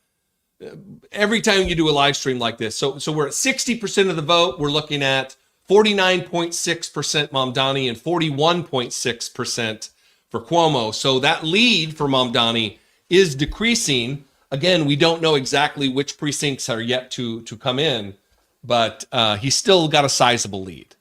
every time you do a live stream like this, so we're at 60% of the vote. We're looking at 49.6% Mamdani and 41.6% for Cuomo. So that lead for Mamdani is decreasing. Again, we don't know exactly which precincts are yet to come in, but he's still got a sizable lead.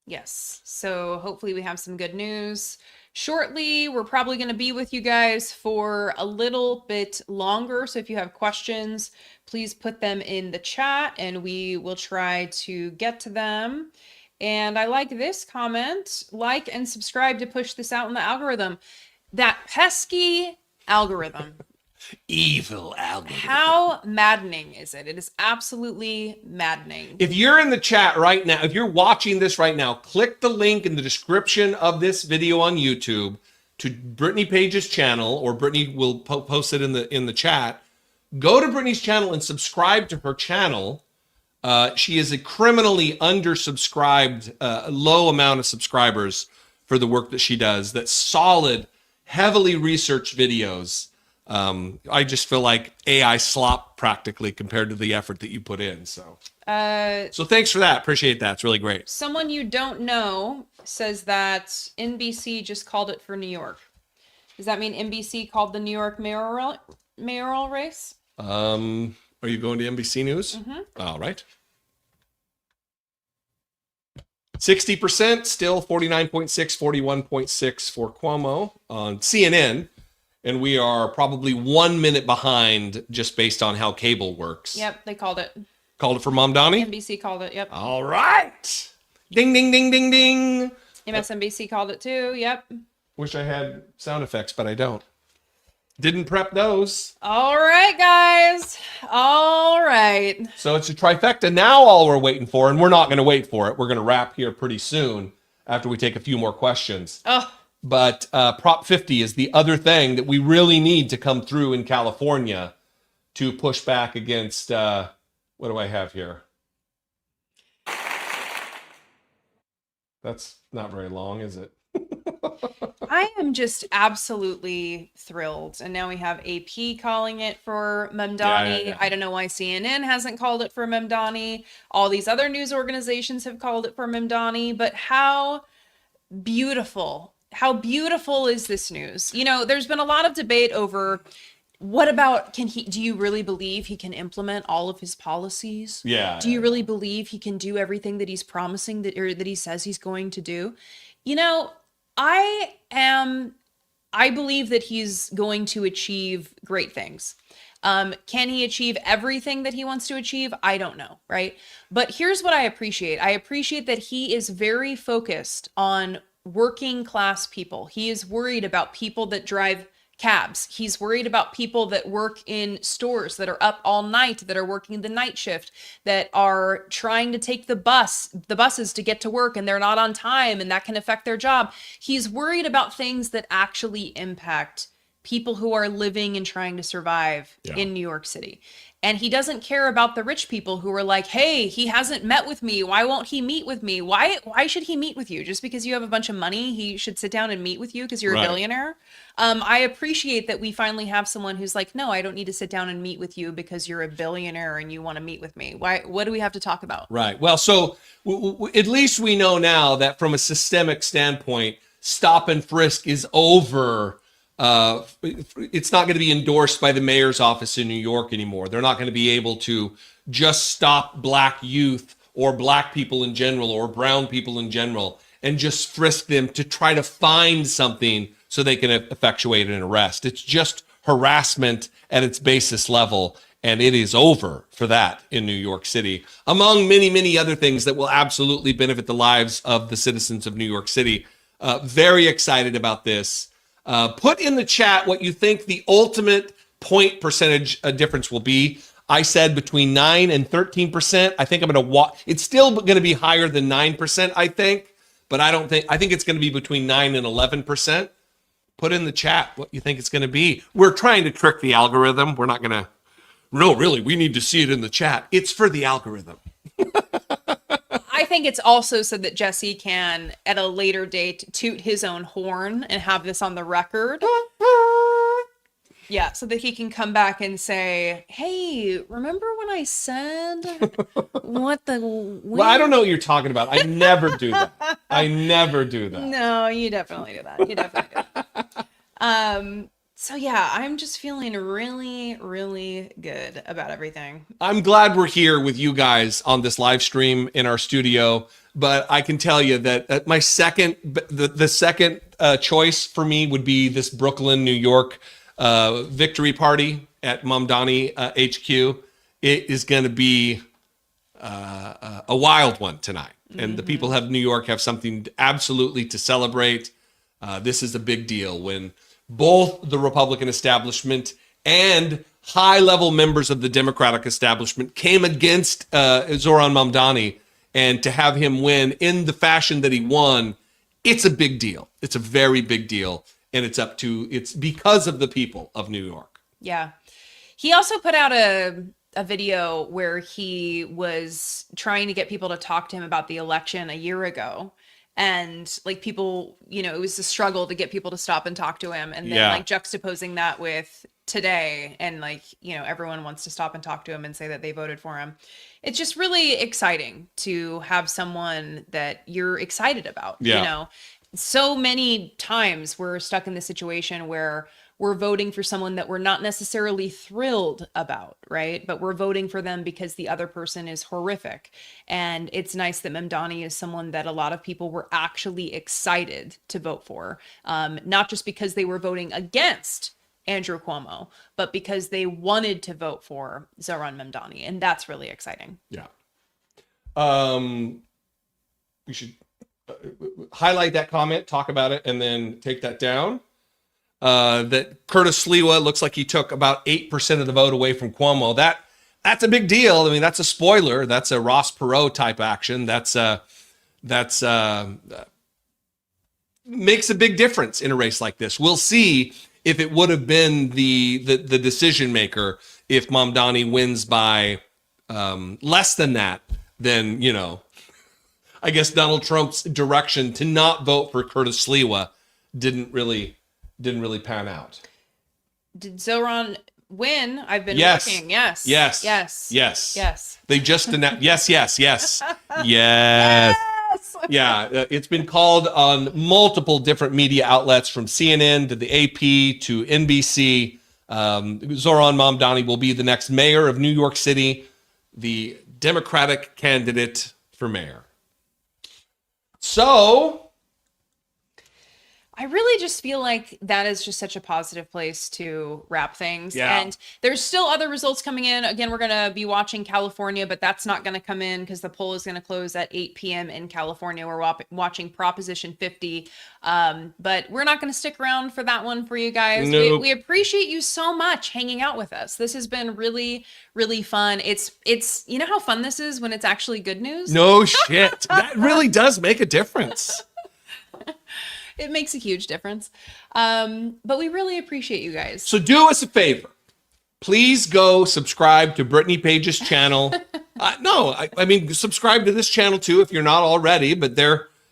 Yes, so hopefully we have some good news shortly. We're probably going to be with you guys for a little bit longer. So if you have questions, please put them in the chat and we will try to get to them. And I like this comment: like and subscribe to push this out in the algorithm. That pesky algorithm. Evil algorithm. How maddening is it? It is absolutely maddening. If you're in the chat right now, if you're watching this right now, click the link in the description of this video on YouTube to Brittany Page's channel, or Brittany will post it in the chat. Go to Brittany's channel and subscribe to her channel. She is a criminally undersubscribed, low amount of subscribers for the work that she does. That's solid, heavily researched videos I just feel like AI slop practically compared to the effort that you put in. So thanks for that. Appreciate that. It's really great. Someone you don't know says that NBC just called it for New York. Does that mean NBC called the New York mayoral race? Are you going to NBC News? Mm-hmm. All right. 60%, still 49.6, 41.6 for Cuomo on CNN. And we are probably 1 minute behind just based on how cable works. Yep, they called it. Called it for Mom Donnie? NBC called it, yep. All right. Ding, ding, ding, ding, ding. MSNBC called it too, yep. Wish I had sound effects, but I don't. Didn't prep those. All right, guys. All right. So it's a trifecta. Now all we're waiting for, and we're not going to wait for it. We're going to wrap here pretty soon after we take a few more questions. Oh. But Prop 50 is the other thing that we really need to come through in California to push back against, what do I have here? That's not very long, is it? I am just absolutely thrilled. And now we have AP calling it for Mamdani. Yeah. I don't know why CNN hasn't called it for Mamdani. All these other news organizations have called it for Mamdani. But how beautiful is this news? You know, there's been a lot of debate over what about, do you really believe he can implement all of his policies? Yeah. Do you really believe he can do everything that he's promising or that he says he's going to do? You know, I believe that he's going to achieve great things. Can he achieve everything that he wants to achieve? I don't know, right? But here's what I appreciate. I appreciate that he is very focused on working class people. He is worried about people that drive cabs. He's worried about people that work in stores, that are up all night, that are working the night shift, that are trying to take the buses to get to work, and they're not on time, and that can affect their job. He's worried about things that actually impact people who are living and trying to survive in New York City. And he doesn't care about the rich people who are like, hey, he hasn't met with me. Why won't he meet with me? Why should he meet with you? Just because you have a bunch of money, he should sit down and meet with you because you're a billionaire? I appreciate that we finally have someone who's like, no, I don't need to sit down and meet with you because you're a billionaire and you want to meet with me. What do we have to talk about? Right. Well, so at least we know now that from a systemic standpoint, stop and frisk is over. It's not going to be endorsed by the mayor's office in New York anymore. They're not going to be able to just stop black youth or black people in general or brown people in general and just frisk them to try to find something so they can effectuate an arrest. It's just harassment at its basis level, and it is over for that in New York City, among many, many other things that will absolutely benefit the lives of the citizens of New York City. Very excited about this. Put in the chat what you think the ultimate point percentage difference will be. I said between 9 and 13%. I think I'm going to it's still going to be higher than 9%, I think, but I think it's going to be between 9 and 11%. Put in the chat what you think it's going to be. We're trying to trick the algorithm. We're not going to, no, really, we need to see it in the chat. It's for the algorithm. I think it's also so that Jesse can, at a later date, toot his own horn and have this on the record. Yeah, so that he can come back and say, hey, remember when I said what the... Well, I don't know what you're talking about. I never do that. I never do that. No, you definitely do that. You definitely do. So yeah, I'm just feeling really, really good about everything. I'm glad we're here with you guys on this live stream in our studio, but I can tell you that my second choice for me would be this Brooklyn, New York victory party at Mamdani HQ. It is going to be a wild one tonight, and the people of New York have something absolutely to celebrate. This is a big deal when both the Republican establishment and high-level members of the Democratic establishment came against Zoran Mamdani, and to have him win in the fashion that he won, it's a big deal. It's a very big deal, and it's because of the people of New York. Yeah. He also put out a video where he was trying to get people to talk to him about the election a year ago. And like people, it was a struggle to get people to stop and talk to him. And then like juxtaposing that with today and like, everyone wants to stop and talk to him and say that they voted for him. It's just really exciting to have someone that you're excited about. So many times we're stuck in this situation where we're voting for someone that we're not necessarily thrilled about, right? But we're voting for them because the other person is horrific. And it's nice that Mamdani is someone that a lot of people were actually excited to vote for, not just because they were voting against Andrew Cuomo, but because they wanted to vote for Zohran Mamdani. And that's really exciting. Yeah. We should highlight that comment, talk about it, and then take that down. That Curtis Sliwa looks like he took about 8% of the vote away from Cuomo. That's a big deal. I mean, that's a spoiler. That's a Ross Perot type action. That's makes a big difference in a race like this. We'll see if it would have been the decision maker if Mamdani wins by less than that. Then I guess Donald Trump's direction to not vote for Curtis Sliwa didn't really pan out. Did Zohran win? I've been Yes. looking. Yes. Yes. Yes. Yes. Yes. They just announced. Yes. Yeah. It's been called on multiple different media outlets, from CNN to the AP to NBC. Zohran Mamdani will be the next mayor of New York City, the Democratic candidate for mayor. So I really just feel like that is just such a positive place to wrap things. Yeah. And there's still other results coming in. Again, we're going to be watching California, but that's not going to come in because the poll is going to close at 8 p.m. in California. We're watching Proposition 50. But we're not going to stick around for that one for you guys. Nope. We appreciate you so much hanging out with us. This has been really, really fun. It's you know how fun this is when it's actually good news? no shit. That really does make a difference. It makes a huge difference. But we really appreciate you guys. So do us a favor. Please go subscribe to Brittany Page's channel. I mean, subscribe to this channel too if you're not already. But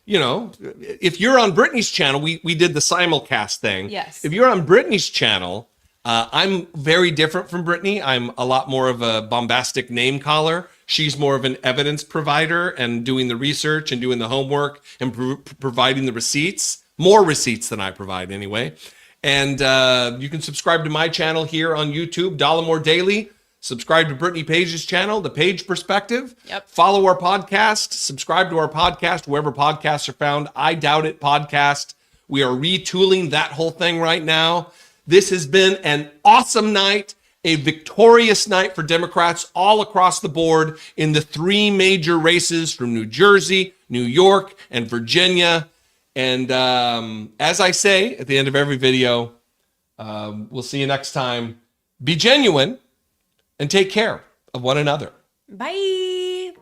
if you're on Brittany's channel, we did the simulcast thing. Yes. If you're on Brittany's channel, I'm very different from Brittany. I'm a lot more of a bombastic name caller. She's more of an evidence provider and doing the research and doing the homework and providing the receipts. More receipts than I provide anyway. And you can subscribe to my channel here on YouTube, Dollemore Daily. Subscribe to Brittany Page's channel, The Page Perspective. Yep. Follow our podcast. Subscribe to our podcast wherever podcasts are found. I Doubt It podcast. We are retooling that whole thing right now. This has been an awesome night, a victorious night for Democrats all across the board in the three major races from New Jersey, New York, and Virginia. And as I say at the end of every video, we'll see you next time. Be genuine and take care of one another. Bye.